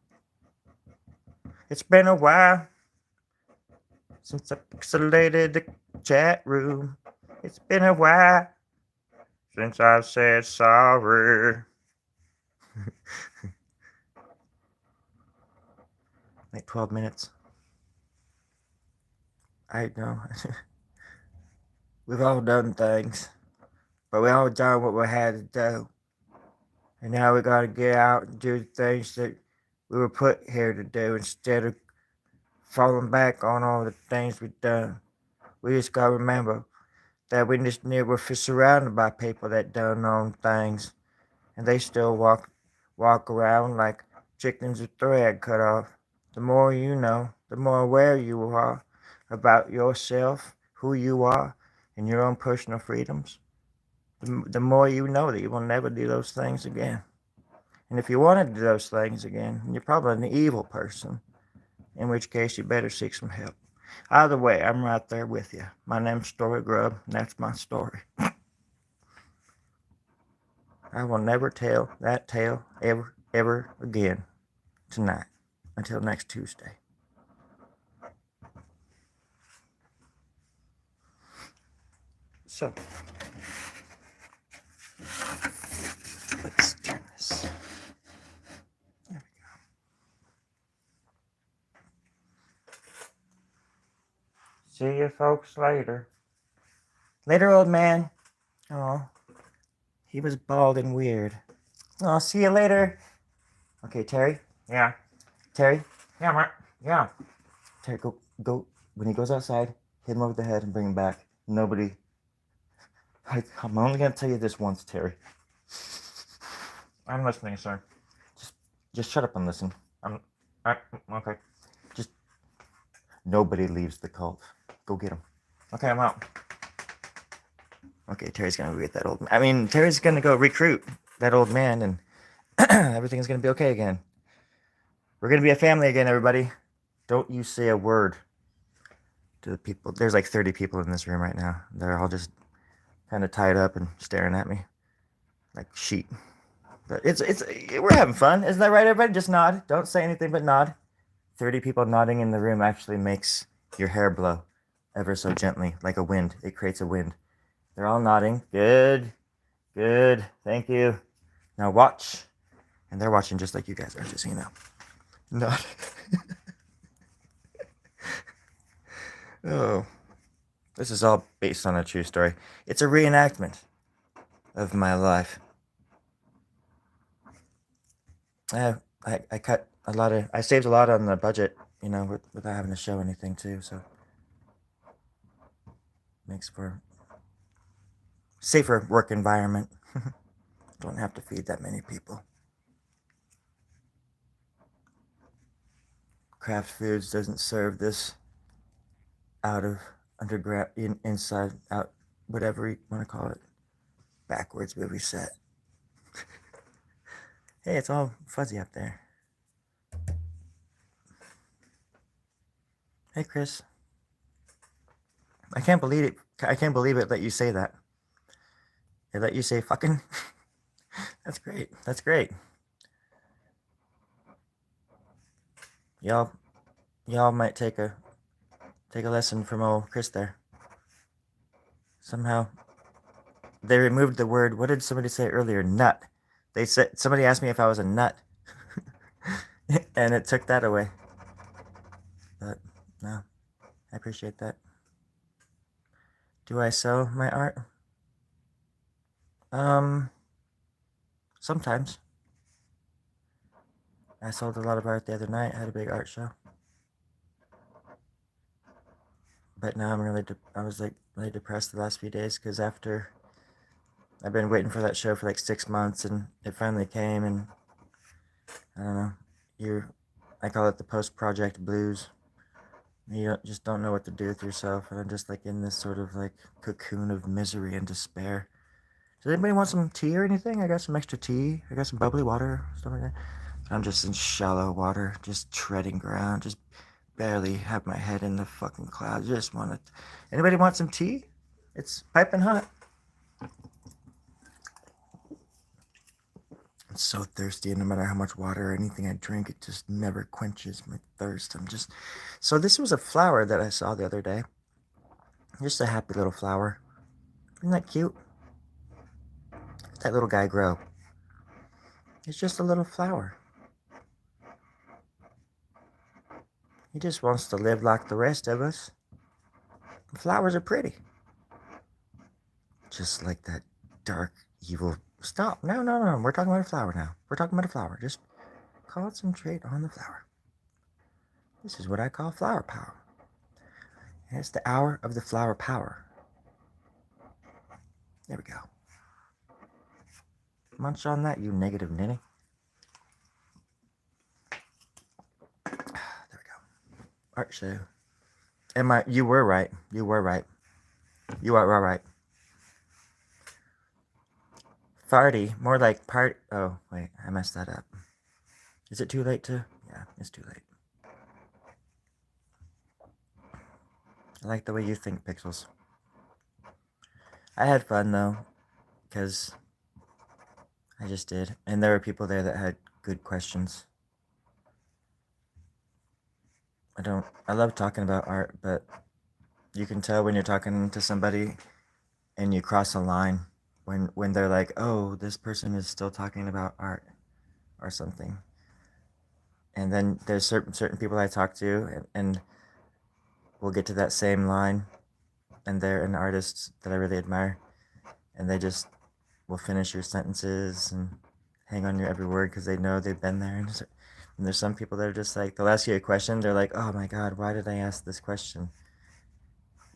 It's been a while since I pixelated the chat room. It's been a while since I said sorry. Like 12 minutes. I know. We've all done things, but we all done what we had to do. And now we gotta get out and do the things that we were put here to do instead of falling back on all the things we've done. We just gotta remember that we're surrounded by people that done known things, and they still walk around like chickens with thread cut off. The more you know, the more aware you are about yourself, who you are, and your own personal freedoms, the more you know that you will never do those things again. And if you want to do those things again, you're probably an evil person, in which case you better seek some help. Either way, I'm right there with you. My name's Storie Grubb, and that's my story. I will never tell that tale ever again tonight until next Tuesday. So, let's turn this. There we go. See you folks later. Later, old man. Oh, he was bald and weird. Oh, see you later. Okay, Terry. Yeah. Terry. Yeah, Mark. Yeah. Terry, go. When he goes outside, hit him over the head and bring him back. Nobody. I'm only gonna tell you this once, Terry. I'm listening, sir. Just shut up and listen. Okay. Just nobody leaves the cult. Go get him. Okay, I'm out. Okay, Terry's gonna go get that old man. I mean, Terry's gonna go recruit that old man, and everything's gonna be okay again. We're gonna be a family again, everybody. Don't you say a word to the people. There's like 30 people in this room right now. They're all just kind of tied up and staring at me like sheep. But we're having fun, isn't that right, everybody? Just nod. Don't say anything but nod. 30 people nodding in the room actually makes your hair blow ever so gently, like a wind. It creates a wind. They're all nodding. Good. Thank you. Now watch. And they're watching just like you guys are, just so you know. Nod. Oh. This is all based on a true story. It's a reenactment of my life. I cut a lot of, I saved a lot on the budget, without having to show anything too, so makes for safer work environment. Don't have to feed that many people. Kraft Foods doesn't serve this out of underground, inside, out, whatever you want to call it. Backwards movie set. Hey, it's all fuzzy up there. Hey, Chris. I can't believe it that you say that. It let you say fucking. That's great. Y'all might take a lesson from old Chris there. Somehow they removed the word. What did somebody say earlier? Nut. Somebody asked me if I was a nut. And it took that away. But no. I appreciate that. Do I sell my art? Sometimes. I sold a lot of art the other night. I had a big art show. But now I was like really depressed the last few days because after I've been waiting for that show for like 6 months and it finally came and I don't know. I call it the post-project blues. Just don't know what to do with yourself, and I'm just like in this sort of like cocoon of misery and despair. Does anybody want some tea or anything? I got some extra tea. I got some bubbly water, stuff like that. I'm just in shallow water, just treading ground, just barely have my head in the fucking clouds. Just want to. Anybody want some tea? It's piping hot. I'm so thirsty, and no matter how much water or anything I drink, it just never quenches my thirst. So this was a flower that I saw the other day. Just a happy little flower. Isn't that cute? Let that little guy grow. It's just a little flower. He just wants to live like the rest of us. Flowers are pretty. Just like that dark, evil... Stop. No. We're talking about a flower now. We're talking about a flower. Just concentrate on the flower. This is what I call flower power. And it's the hour of the flower power. There we go. Munch on that, you negative ninny. There we go. Art show. You were right. You are right. Farty, more like part. Oh, wait, I messed that up. Is it too late to? Yeah, it's too late. I like the way you think, Pixels. I had fun, though, because I just did. And there were people there that had good questions. I love talking about art, but you can tell when you're talking to somebody and you cross a line when they're like, oh, this person is still talking about art or something. And then there's certain people I talk to and we'll get to that same line and they're an artist that I really admire and they just will finish your sentences and hang on your every word because they know they've been there. And there's some people that are just like, they'll ask you a question, they're like, oh my god, why did I ask this question?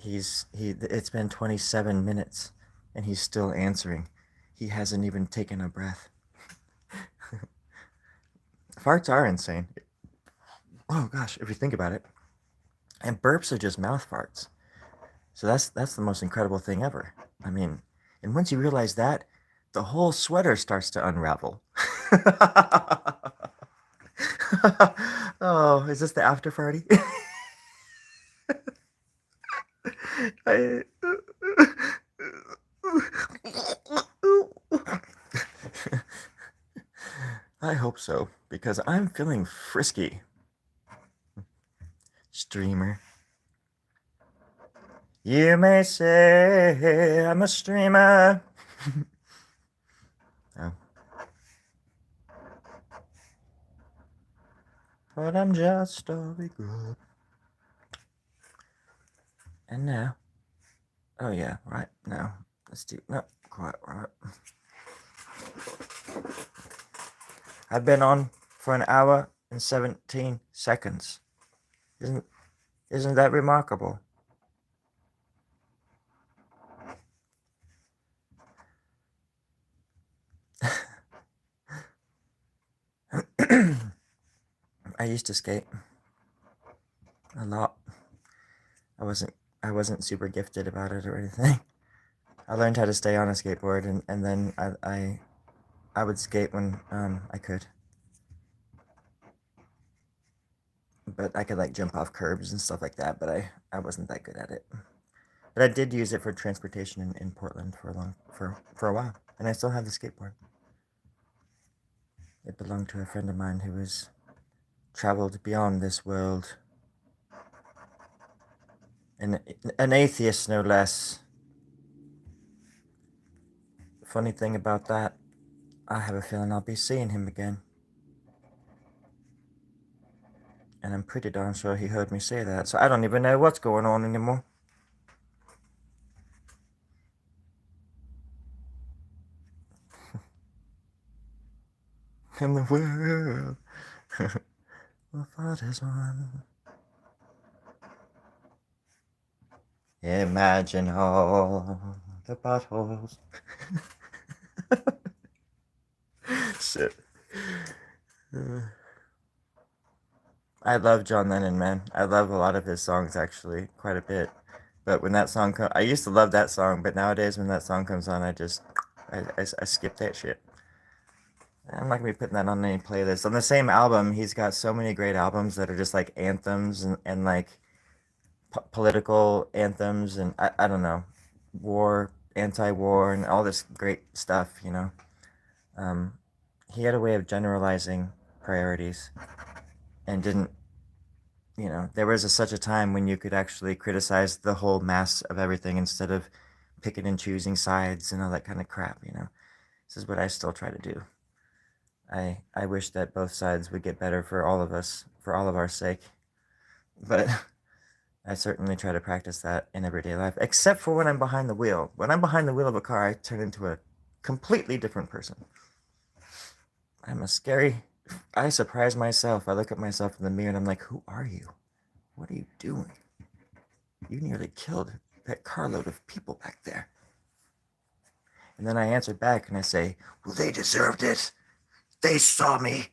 It's been 27 minutes and he's still answering. He hasn't even taken a breath. Farts are insane. Oh gosh, if you think about it. And burps are just mouth farts. So that's the most incredible thing ever. I mean, and once you realize that, the whole sweater starts to unravel. Oh, is this the after party? I, I hope so, because I'm feeling frisky. Streamer. You may say I'm a streamer. Oh. But I'm just Storie Grubb. And now. Oh yeah, right now. Let's do no quite right. I've been on for an hour and 17 seconds. Isn't that remarkable? I used to skate a lot. I wasn't super gifted about it or anything. I learned how to stay on a skateboard and then I would skate when I could. But I could like jump off curbs and stuff like that, but I wasn't that good at it. But I did use it for transportation in Portland for a while. And I still have the skateboard. It belonged to a friend of mine who has traveled beyond this world. An atheist, no less. Funny thing about that, I have a feeling I'll be seeing him again. And I'm pretty darn sure he heard me say that, so I don't even know what's going on anymore. In the world, the thought is one. Imagine all the potholes. Shit. I love John Lennon, man. I love a lot of his songs, actually, quite a bit. But when that song I used to love that song, but nowadays when that song comes on, I skip that shit. I'm not gonna be putting that on any playlist. On the same album, he's got so many great albums that are just like anthems and like political anthems and I don't know, war, anti-war, and all this great stuff. Um, he had a way of generalizing priorities and didn't. There was such a time when you could actually criticize the whole mass of everything instead of picking and choosing sides and all that kind of crap. This is what I still try to do. I wish that both sides would get better for all of us, for all of our sake. But I certainly try to practice that in everyday life, except for when I'm behind the wheel. When I'm behind the wheel of a car, I turn into a completely different person. I surprise myself. I look at myself in the mirror and I'm like, who are you? What are you doing? You nearly killed that carload of people back there. And then I answer back and I say, well, they deserved it. They saw me.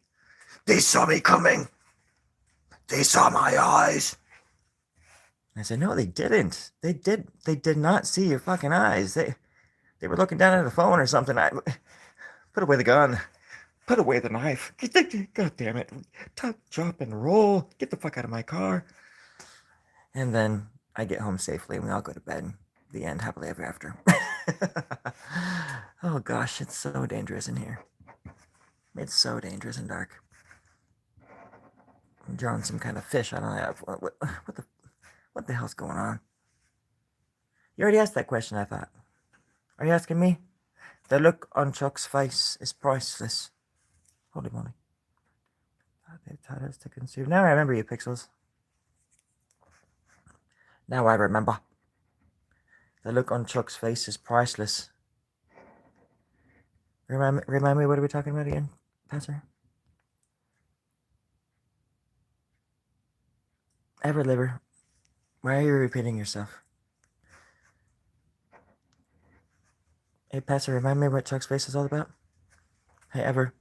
They saw me coming. They saw my eyes. And I said, no, they didn't. They did not see your fucking eyes. They were looking down at a phone or something. Put away the gun. Put away the knife. God damn it. Tuck, drop, and roll. Get the fuck out of my car. And then I get home safely and we all go to bed. The end. Happily ever after. Oh gosh, it's so dangerous in here. It's so dangerous and dark. I'm drawing some kind of fish. I don't know. What the hell's going on? You already asked that question, I thought. Are you asking me? The look on Chuck's face is priceless. Holy moly. They've taught us to consume. Now I remember you, Pixels. Now I remember. The look on Chuck's face is priceless. Remind me, what are we talking about again, Pastor? Everliver, why are you repeating yourself? Hey, Pastor, remind me what Chuck's face is all about? Hey, Ever,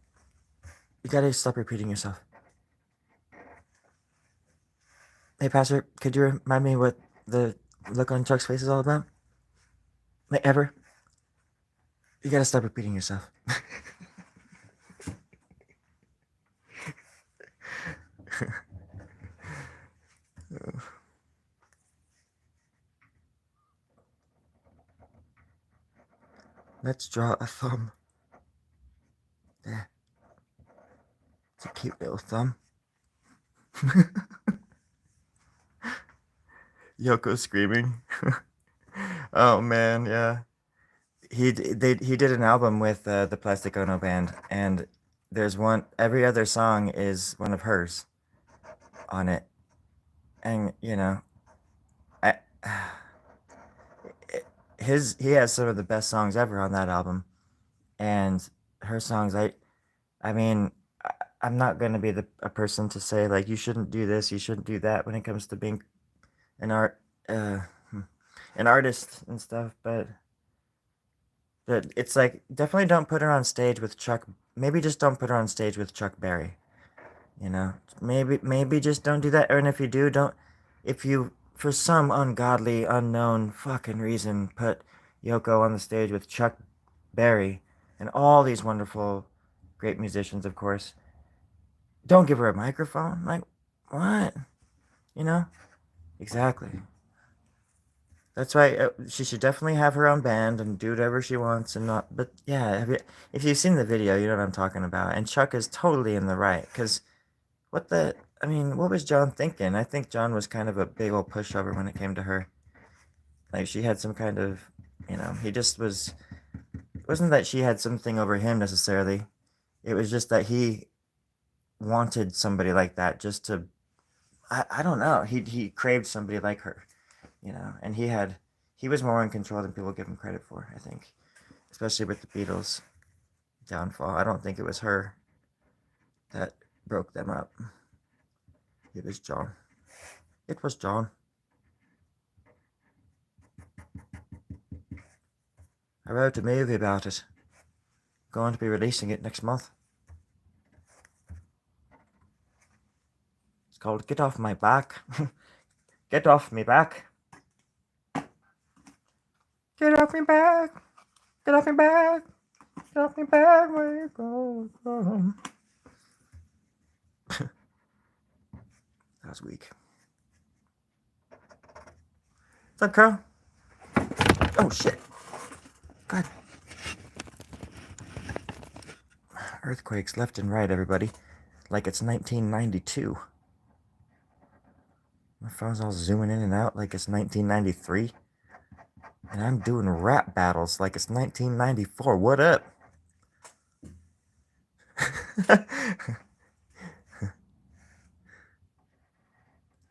you gotta stop repeating yourself. Hey, Pastor, could you remind me what the look on Chuck's face is all about? Hey, Ever, you gotta stop repeating yourself. Let's draw a thumb. There. It's a cute little thumb. Yoko screaming. Oh man, yeah. He did an album with the Plastic Ono band, and there's one. Every other song is one of hers on it, and I, he has some of the best songs ever on that album, and her songs. I mean, I'm not gonna be a person to say like you shouldn't do this, you shouldn't do that when it comes to being an an artist and stuff, but it's like definitely don't put her on stage with Chuck. Maybe just don't put her on stage with Chuck Berry. Maybe just don't do that. Or and if you do, don't. If you for some ungodly, unknown fucking reason put Yoko on the stage with Chuck Berry and all these wonderful, great musicians, of course. Don't give her a microphone. Like what? You know? Exactly. That's right. She should definitely have her own band and do whatever she wants and not. But yeah, if you've seen the video, you know what I'm talking about. And Chuck is totally in the right because I mean, what was John thinking? I think John was kind of a big old pushover when it came to her. Like she had some kind of, he just was. It wasn't that she had something over him necessarily. It was just that he wanted somebody like that just to I don't know. He craved somebody like her, you know, and he was more in control than people give him credit for, I think, especially with the Beatles' downfall. I don't think it was her that broke them up. It was John. It was John. I wrote a movie about it. Going to be releasing it next month. It's called Get Off My Back. Get off me back. Get off me back. Get off me back. Get off me back. Where you go from? That was weak. What's up, Carl? Oh, shit. God. Earthquakes left and right, everybody. Like it's 1992. My phone's all zooming in and out like it's 1993. And I'm doing rap battles like it's 1994. What up?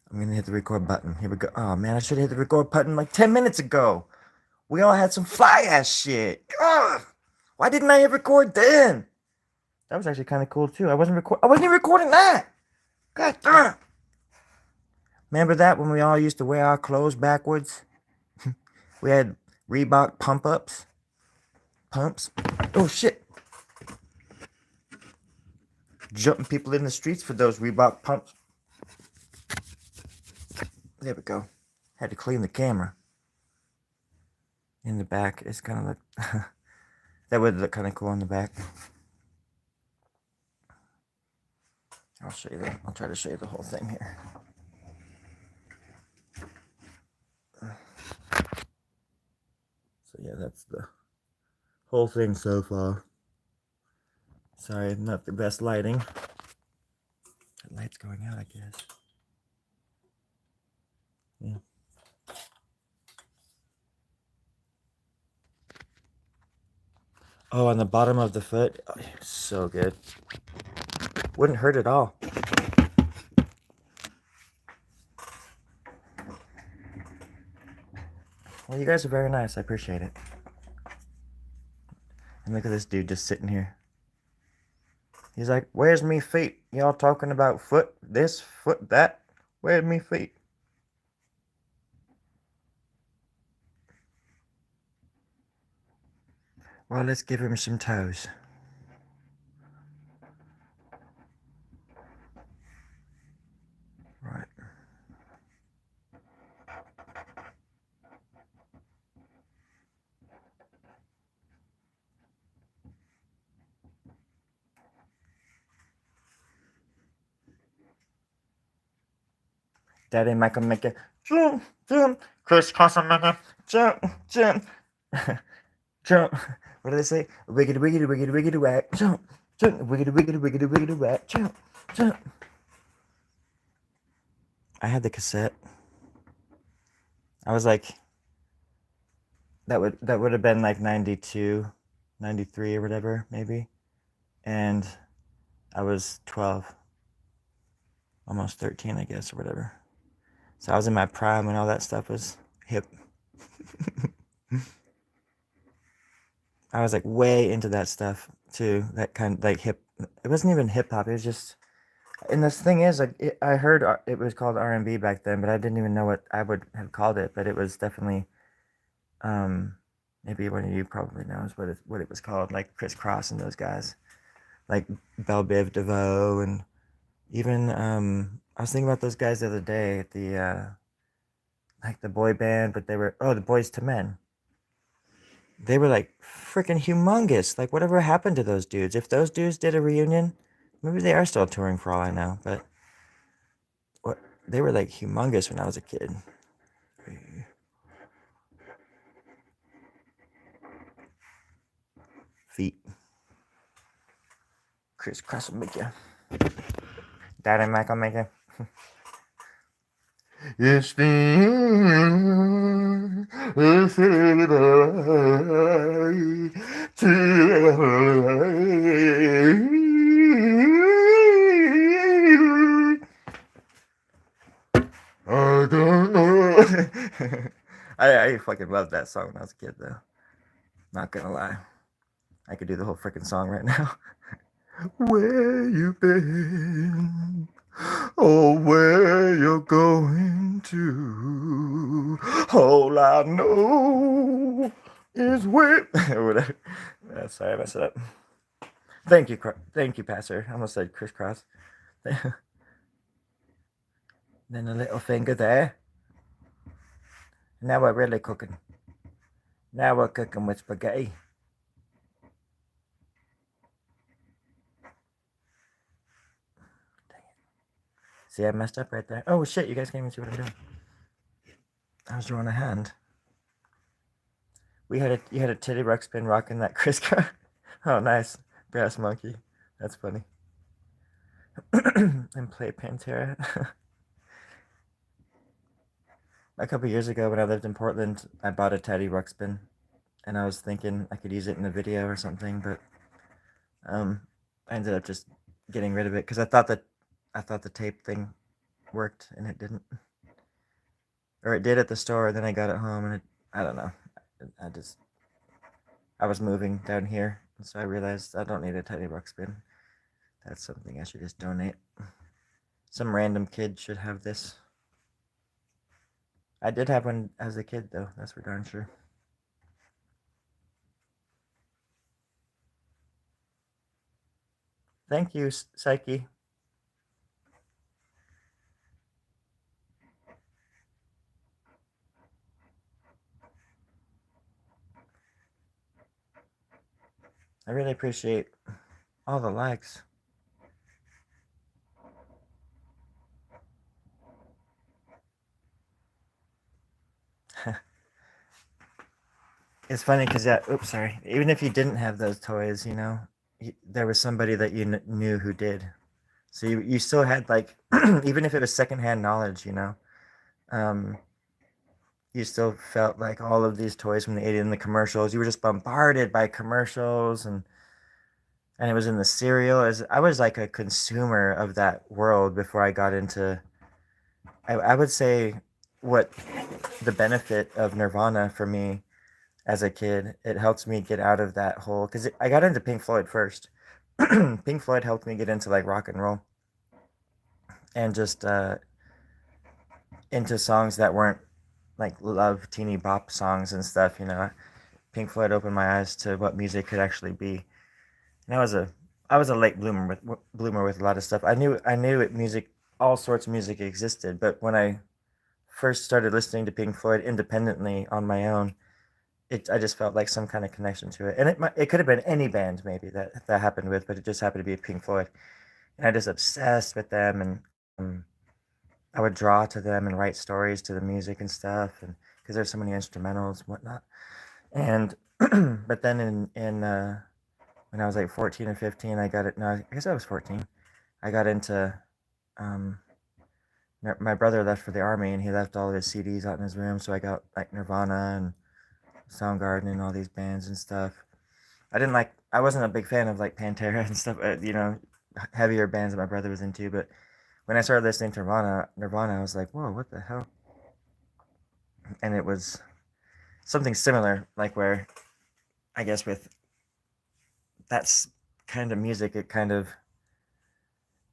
I'm gonna hit the record button. Here we go. Oh man, I should have hit the record button like 10 minutes ago. We all had some fly ass shit. Ugh. Why didn't I hit record then? That was actually kind of cool too. I wasn't even recording that. God damn. Remember that when we all used to wear our clothes backwards? We had Reebok pumps. Oh shit. Jumping people in the streets for those Reebok pumps. There we go. Had to clean the camera. In the back, it's kind of like that would look kind of cool in the back. I'll show you that. I'll try to show you the whole thing here. So yeah, that's the whole thing so far. Sorry, not the best lighting. The light's going out, I guess. Yeah. Oh, on the bottom of the foot. Oh, so good. Wouldn't hurt at all. Well, you guys are very nice. I appreciate it. And look at this dude just sitting here. He's like, where's me feet? Y'all talking about foot this, foot that? Where's me feet? Well, let's give him some toes. Right. Daddy Michael make it jump, jump. Chris Carson make it jump, jump, jump. What do they say? Wiggity, wiggity, wiggity, wiggity, whack, jump, jump, wiggity, wiggity, wiggity, wiggity, whack, jump, jump. I had the cassette. I was like, that would have been like 92, 93 or whatever, maybe. And I was 12, almost 13, I guess, or whatever. So I was in my prime when all that stuff was hip. I was like way into that stuff too. That kind of like hip. It wasn't even hip hop. It was just. And the thing is, like, I heard it was called R&B back then, but I didn't even know what I would have called it. But it was definitely, maybe one of you probably knows what it was called, like Criss Cross and those guys, like Belle Biv DeVoe, and even I was thinking about those guys the other day, the like the boy band, but they were the Boys to Men. They were like freaking humongous. Like whatever happened to those dudes? If those dudes did a reunion, maybe they are still touring for all I know. But they were like humongous when I was a kid. Feet. Criss Cross will make you. Daddy Michael make you. Yes, don't know. I fucking loved that song when I was a kid, though. Not gonna lie. I could do the whole freaking song right now. Where you been? Oh, where you going to? All I know is where. Whatever. Sorry, I messed it up. Thank you, Pastor. I almost said crisscross. Then a little finger there. Now we're really cooking. Now we're cooking with spaghetti. Dang it. See, I messed up right there. Oh shit, you guys can't even see what I'm doing. I was drawing a hand. You had a titty rock spin rocking that crisscross. Oh, nice. Brass monkey. That's funny. And play Pantera. A couple years ago when I lived in Portland, I bought a teddy ruckspin, and I was thinking I could use it in a video or something, but I ended up just getting rid of it because I thought the tape thing worked and it didn't, or it did at the store. Then I got it home and I don't know. I was moving down here, and so I realized I don't need a teddy ruckspin. That's something I should just donate. Some random kid should have this. I did have one as a kid, though. That's for darn sure. Thank you, Psyche. I really appreciate all the likes. It's funny because oops, sorry. Even if you didn't have those toys, there was somebody that you knew who did. So you still had like, even if it was secondhand knowledge, you still felt like all of these toys from the 80s and the commercials. You were just bombarded by commercials and it was in the cereal. I was like a consumer of that world before I got into. I would say what the benefit of Nirvana for me as a kid, it helped me get out of that hole because I got into Pink Floyd first. Pink Floyd helped me get into like rock and roll and just into songs that weren't like love teeny bop songs and stuff. Pink Floyd opened my eyes to what music could actually be. And I was a late bloomer with a lot of stuff. I knew all sorts of music existed, but when I first started listening to Pink Floyd independently on my own, I just felt like some kind of connection to it. And it could have been any band maybe that happened with, but it just happened to be Pink Floyd. And I just obsessed with them, and I would draw to them and write stories to the music and stuff, and because there's so many instrumentals and whatnot. And but then in when I was like 14 or 15, I guess I was 14. I got into my brother left for the army, and he left all of his CDs out in his room, so I got like Nirvana and Soundgarden and all these bands and stuff. I wasn't a big fan of like Pantera and stuff, heavier bands that my brother was into, but when I started listening to Nirvana, I was like, whoa, what the hell? And it was something similar, like where I guess with that's kind of music, it kind of,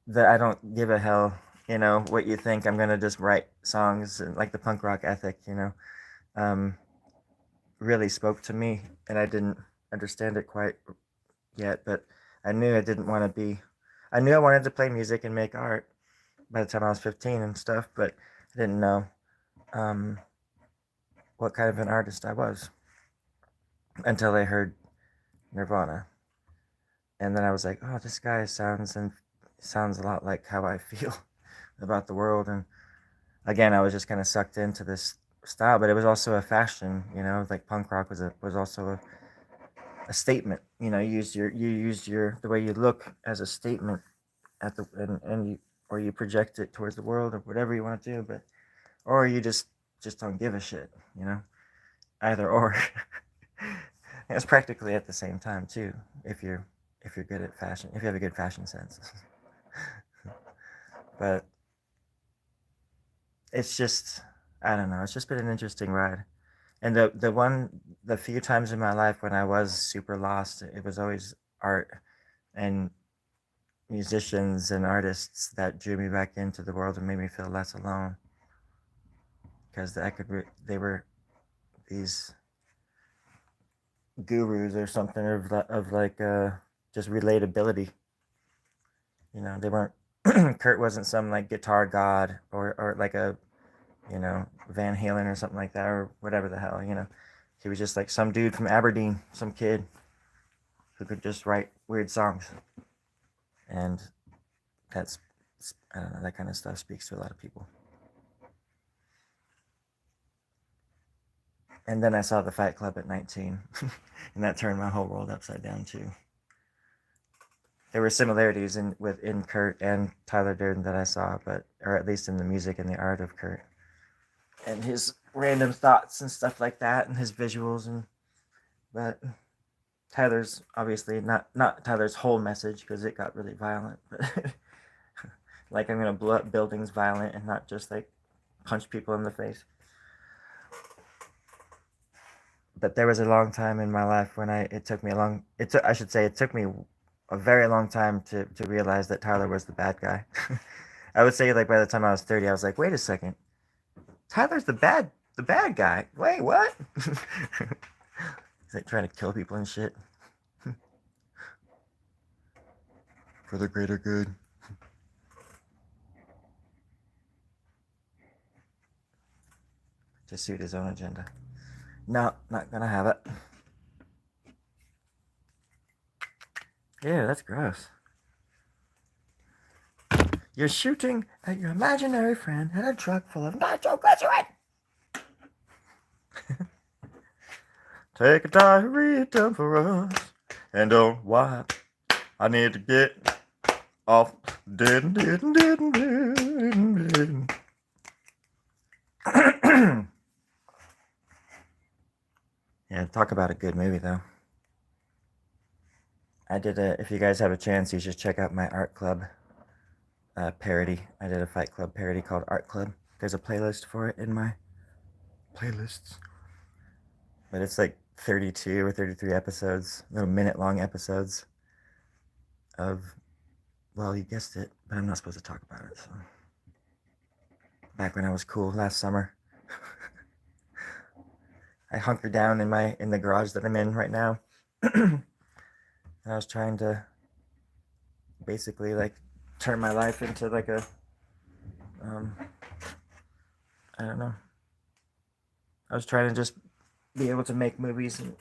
that I don't give a hell, what you think. I'm gonna just write songs, and like the punk rock ethic, really spoke to me, and I didn't understand it quite yet, but I knew I didn't want to be. I knew I wanted to play music and make art by the time I was 15 and stuff, but I didn't know what kind of an artist I was until I heard Nirvana, and then I was like, oh, this guy sounds a lot like how I feel about the world. And again, I was just kind of sucked into this style, but it was also a fashion, like punk rock was also a statement. You used your the way you look as a statement at the and you, or you project it towards the world or whatever you want to do, but or you just don't give a shit, either or. It's practically at the same time too, if you're good at fashion, if you have a good fashion sense. But it's just, I don't know. It's just been an interesting ride. And the few times in my life when I was super lost, it was always art and musicians and artists that drew me back into the world and made me feel less alone. Because they were these gurus or something of like just relatability. You know, they weren't. Kurt wasn't some like guitar god or like a, you know, Van Halen or something like that or whatever the hell. You know, he was just like some dude from Aberdeen, some kid who could just write weird songs, and that's, I don't know, that kind of stuff speaks to a lot of people. And then I saw the Fight Club at 19, and that turned my whole world upside down too. There were similarities in Kurt and Tyler Durden that I saw, but or at least in the music and the art of Kurt, and his random thoughts and stuff like that, and his visuals, and but Tyler's obviously not Tyler's whole message because it got really violent, but like I'm gonna blow up buildings violent and not just like punch people in the face. But there was a long time in my life when it took me a long, I should say it took me a very long time to realize that Tyler was the bad guy. I would say like by the time I was 30, I was like, wait a second, Tyler's the bad guy. Wait, what? He's like trying to kill people and shit. For the greater good. To suit his own agenda. No, not gonna have it. Ew, that's gross. You're shooting at your imaginary friend in a truck full of nitroglycerin. Take a diarrhea down for us and don't wipe. I need to get off. Yeah, talk about a good movie though. If you guys have a chance, you should check out my art club parody. I did a Fight Club parody called Art Club. There's a playlist for it in my playlists. But it's like 32 or 33 episodes, little minute-long episodes of, well, you guessed it, but I'm not supposed to talk about it, so. Back when I was cool last summer. I hunkered down in the garage that I'm in right now. And I was trying to basically like turn my life into like a, I don't know. I was trying to just be able to make movies, and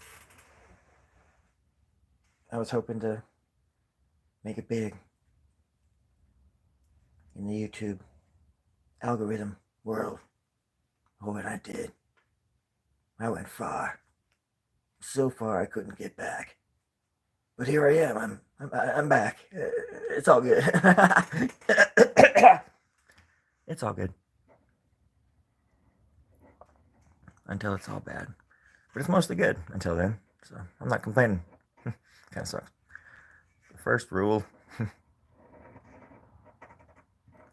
I was hoping to make it big in the YouTube algorithm world. Oh, and I did. I went far. So far I couldn't get back. But here I am. I'm back. It's all good. It's all good. Until it's all bad. But it's mostly good until then. So I'm not complaining. Kind of sucks. The first rule.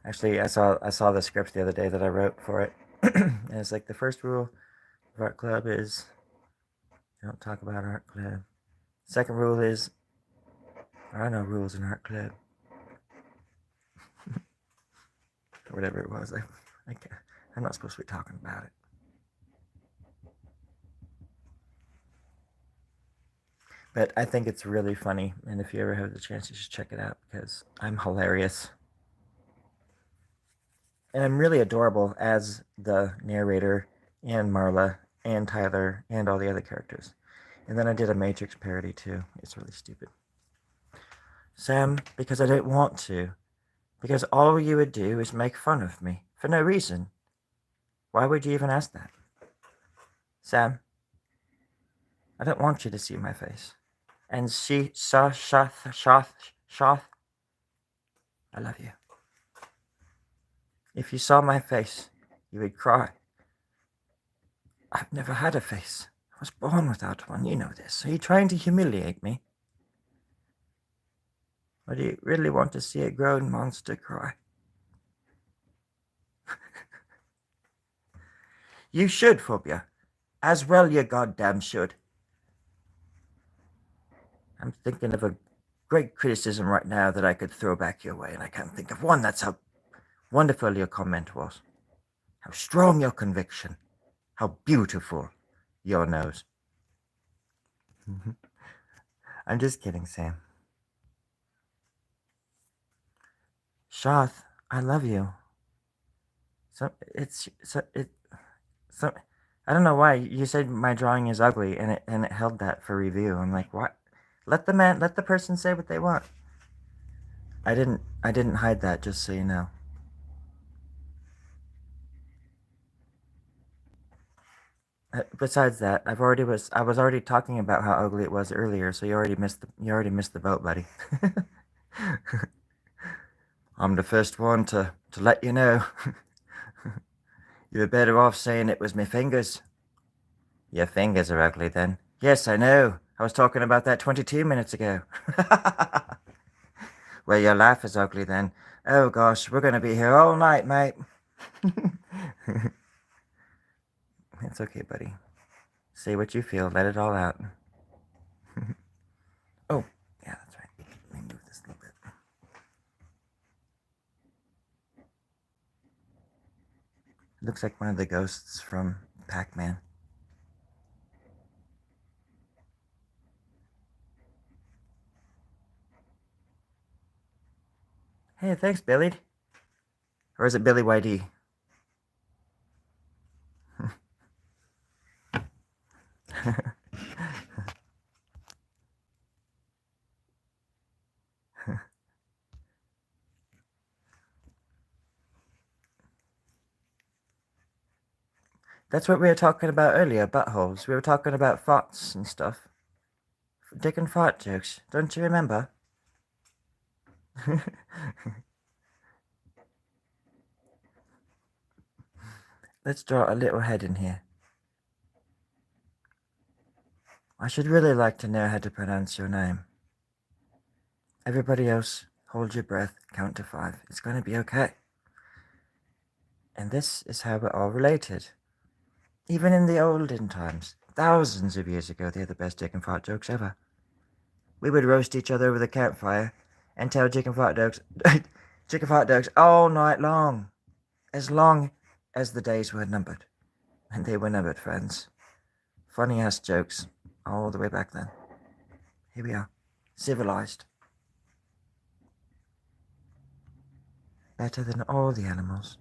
Actually, I saw the script the other day that I wrote for it. And it's like the first rule of Art Club is don't talk about Art Club. Second rule is there are no rules in Art Club. Or whatever it was. I'm not supposed to be talking about it. But I think it's really funny, and if you ever have the chance, you should check it out because I'm hilarious. And I'm really adorable as the narrator and Marla and Tyler and all the other characters. And then I did a Matrix parody too. It's really stupid. Sam, because I don't want to. Because all you would do is make fun of me for no reason. Why would you even ask that? Sam, I don't want you to see my face. And Shoth, I love you. If you saw my face, you would cry. I've never had a face. I was born without one, you know this. Are you trying to humiliate me? Or do you really want to see a grown monster cry? You should, Phobia. As well you goddamn should. I'm thinking of a great criticism right now that I could throw back your way, and I can't think of one. That's how wonderful your comment was. How strong your conviction. How beautiful your nose. I'm just kidding, Sam. Shoth, I love you. I don't know why you said my drawing is ugly, and it held that for review. I'm like, what? Let the person say what they want. I didn't hide that, just so you know. Besides that, I was already talking about how ugly it was earlier, so you already missed the boat, buddy. I'm the first one to let you know. You're better off saying it was my fingers. Your fingers are ugly then. Yes, I know. I was talking about that 22 minutes ago. Well, your laugh is ugly then. Oh gosh, we're gonna be here all night, mate. It's okay, buddy. Say what you feel. Let it all out. Oh, yeah, that's right. Let me move this a little bit. It looks like one of the ghosts from Pac-Man. Hey, thanks, Billy. Or is it Billy YD? That's what we were talking about earlier, buttholes. We were talking about farts and stuff. Dick and fart jokes. Don't you remember? Let's draw a little head in here. I should really like to know how to pronounce your name. Everybody else, hold your breath, count to 5. It's going to be okay. And this is how we're all related. Even in the olden times, thousands of years ago, they're the best dick and fart jokes ever. We would roast each other over the campfire and tell chicken fart jokes all night long as the days were numbered. And they were numbered, friends. Funny ass jokes all the way back then. Here we are, civilized. Better than all the animals.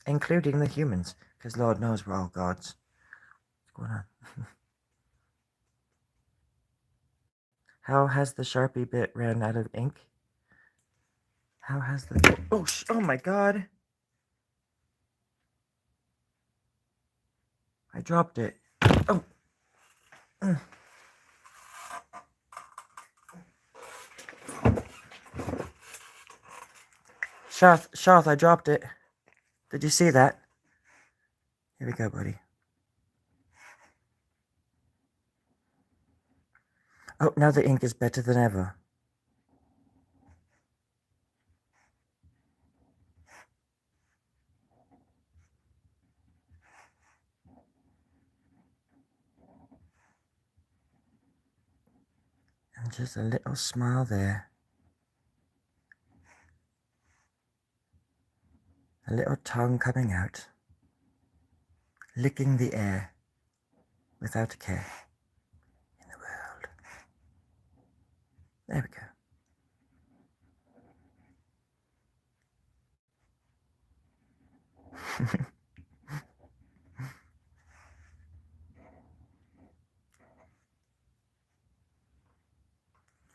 Including the humans, because Lord knows we're all gods. What's going on? How has the Sharpie bit ran out of ink? How has the... Oh my god! I dropped it. Oh! Shoth, I dropped it. Did you see that? Here we go, buddy. Oh, now the ink is better than ever. And just a little smile there. A little tongue coming out. Licking the air. Without a care. In the world. There we go.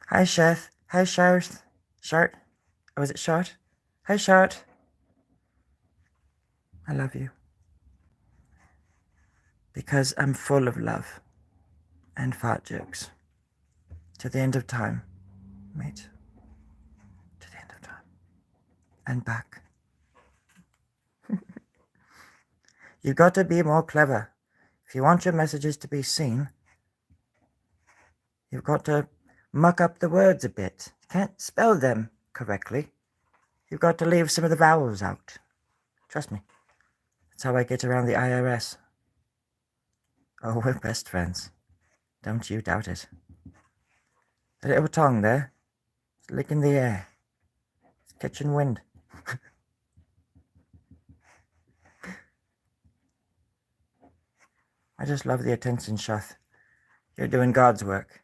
Hi, Chef. Hi, Shart. Shart? Oh, is it Shart? Hi, Shart. I love you. Because I'm full of love. And fart jokes. To the end of time, mate. To the end of time. And back. You've got to be more clever. If you want your messages to be seen, you've got to muck up the words a bit. You can't spell them correctly. You've got to leave some of the vowels out. Trust me. That's how I get around the IRS. Oh, we're best friends. Don't you doubt it. The little tongue there, it's licking the air. It's catching wind. I just love the attention, Shoth. You're doing God's work.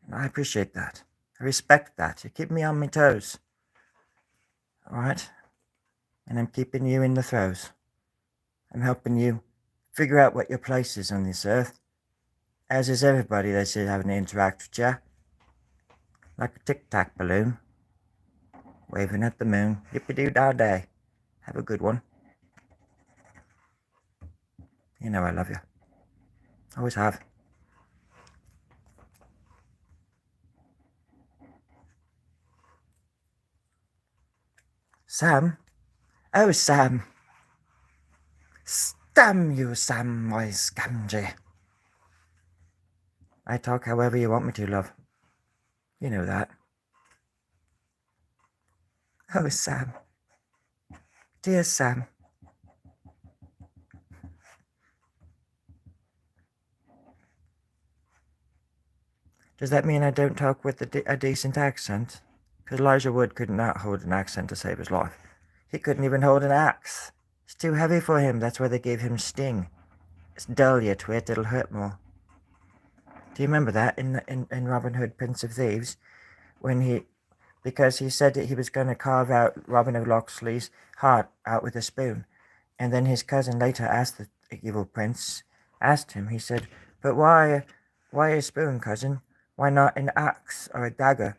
And I appreciate that. I respect that. You keep me on my toes. Alright? And I'm keeping you in the throes. I'm helping you figure out what your place is on this earth. As is everybody that's having to interact with you. Like a tic-tac balloon. Waving at the moon. Yippee-doo-dah-day. Have a good one. You know I love you. Always have. Sam? Oh, Sam. Damn you, Samwise Gamgee. I talk however you want me to, love. You know that. Oh, Sam. Dear Sam. Does that mean I don't talk with a decent accent? Because Elijah Wood could not hold an accent to save his life. He couldn't even hold an axe. It's too heavy for him. That's why they gave him Sting. It's dull, you twit. It'll hurt more. Do you remember that in Robin Hood, Prince of Thieves? Because he said that he was going to carve out Robin of Locksley's heart out with a spoon. And then his cousin later asked the evil prince, he said, but why a spoon, cousin? Why not an axe or a dagger?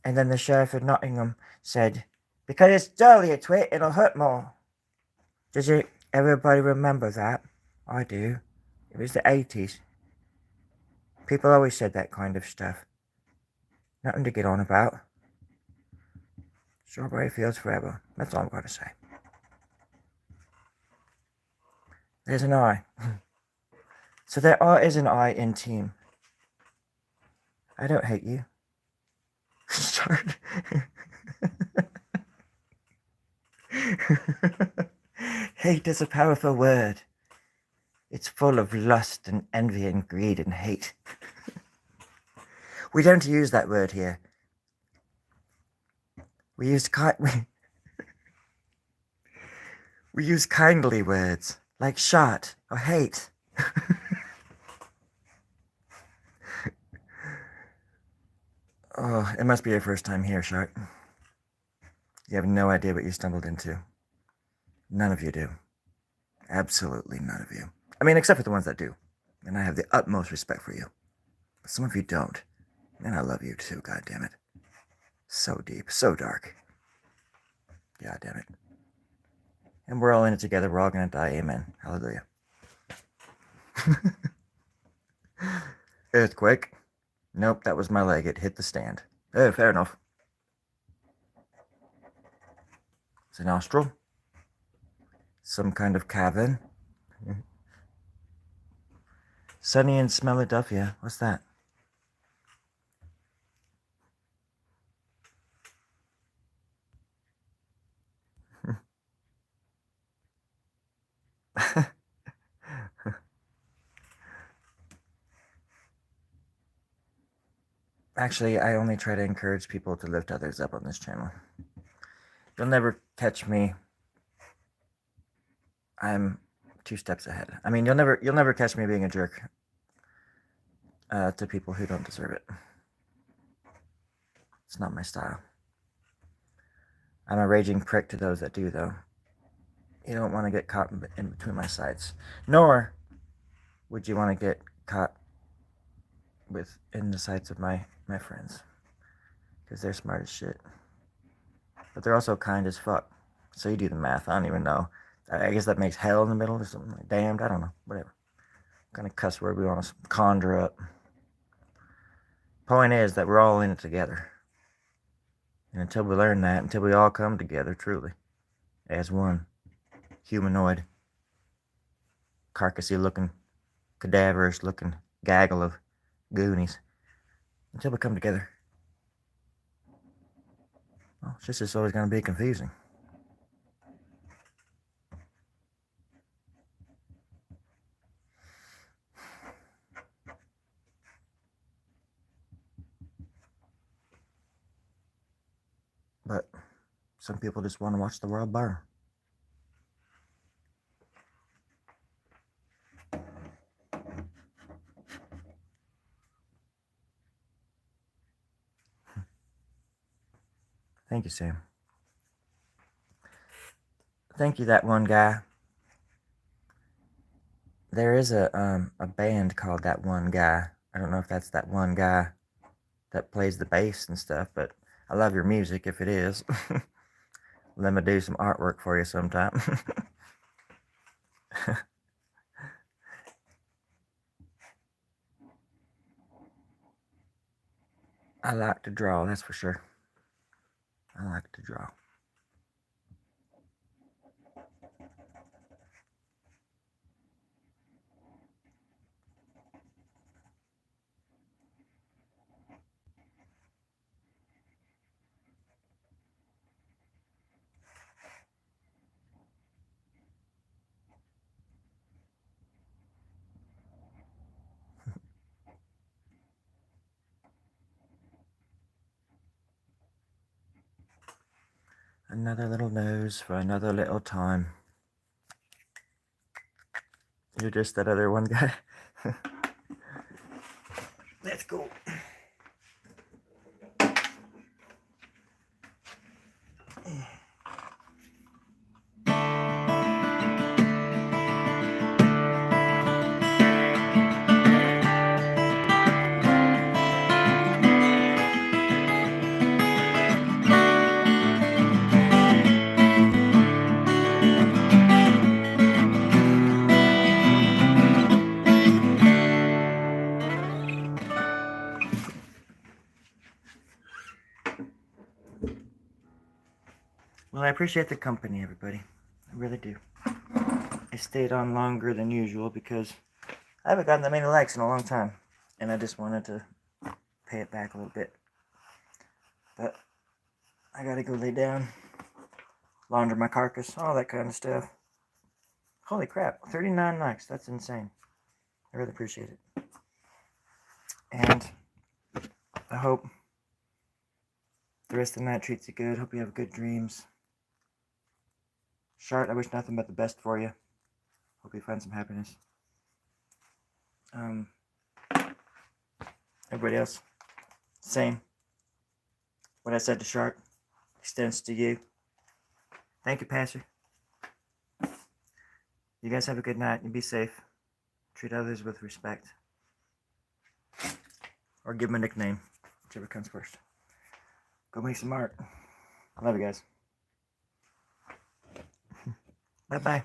And then the sheriff of Nottingham said, because it's dull, you twit, it'll hurt more. Does everybody remember that? I do. It was the 80s. People always said that kind of stuff. Nothing to get on about. Strawberry fields forever. That's all I'm going to say. There's an I. So there is an I in team. I don't hate you. Hate is a powerful word. It's full of lust and envy and greed and hate. We don't use that word here. We use we use kindly words like shot or hate. Oh, it must be your first time here, Shark. You have no idea what you stumbled into. None of you do. Absolutely none of you. I mean, except for the ones that do. And I have the utmost respect for you. But some of you don't. And I love you too, goddammit. So deep, so dark. God damn it. And we're all in it together. We're all gonna die. Amen. Hallelujah. Earthquake. Nope, that was my leg. It hit the stand. Oh, fair enough. It's a nostril. Some kind of cavern. Sunny and Smelliduffia. What's that? Actually, I only try to encourage people to lift others up on this channel. You'll never catch me. I'm 2 steps ahead. I mean, you'll never catch me being a jerk to people who don't deserve it. It's not my style. I'm a raging prick to those that do, though. You don't want to get caught in between my sides. Nor would you want to get caught in the sights of my friends. Because they're smart as shit. But they're also kind as fuck. So you do the math. I don't even know. I guess that makes hell in the middle or something like damned. I don't know. Whatever. Kind of cuss word we want to conjure up. Point is that we're all in it together. And until we learn that, until we all come together truly, as one humanoid, carcassy looking, cadaverous looking gaggle of goonies, until we come together, well, it's just always going to be confusing. Some people just want to watch the world burn. Thank you, Sam. Thank you, that one guy. There is a band called That One Guy. I don't know if that's that one guy that plays the bass and stuff, but I love your music if it is. Let me do some artwork for you sometime. I like to draw, that's for sure. I like to draw. Another little nose for another little time. You're just that other one guy. Let's go. Well, I appreciate the company, everybody. I really do. I stayed on longer than usual because I haven't gotten that many likes in a long time. And I just wanted to pay it back a little bit. But I gotta go lay down, launder my carcass, all that kind of stuff. Holy crap, 39 likes. That's insane. I really appreciate it. And I hope the rest of the night treats you good. Hope you have good dreams. Shart, I wish nothing but the best for you. Hope you find some happiness. Everybody else, same. What I said to Shart extends to you. Thank you, Pastor. You guys have a good night and be safe. Treat others with respect. Or give them a nickname, whichever comes first. Go make some art. I love you guys. Bye-bye.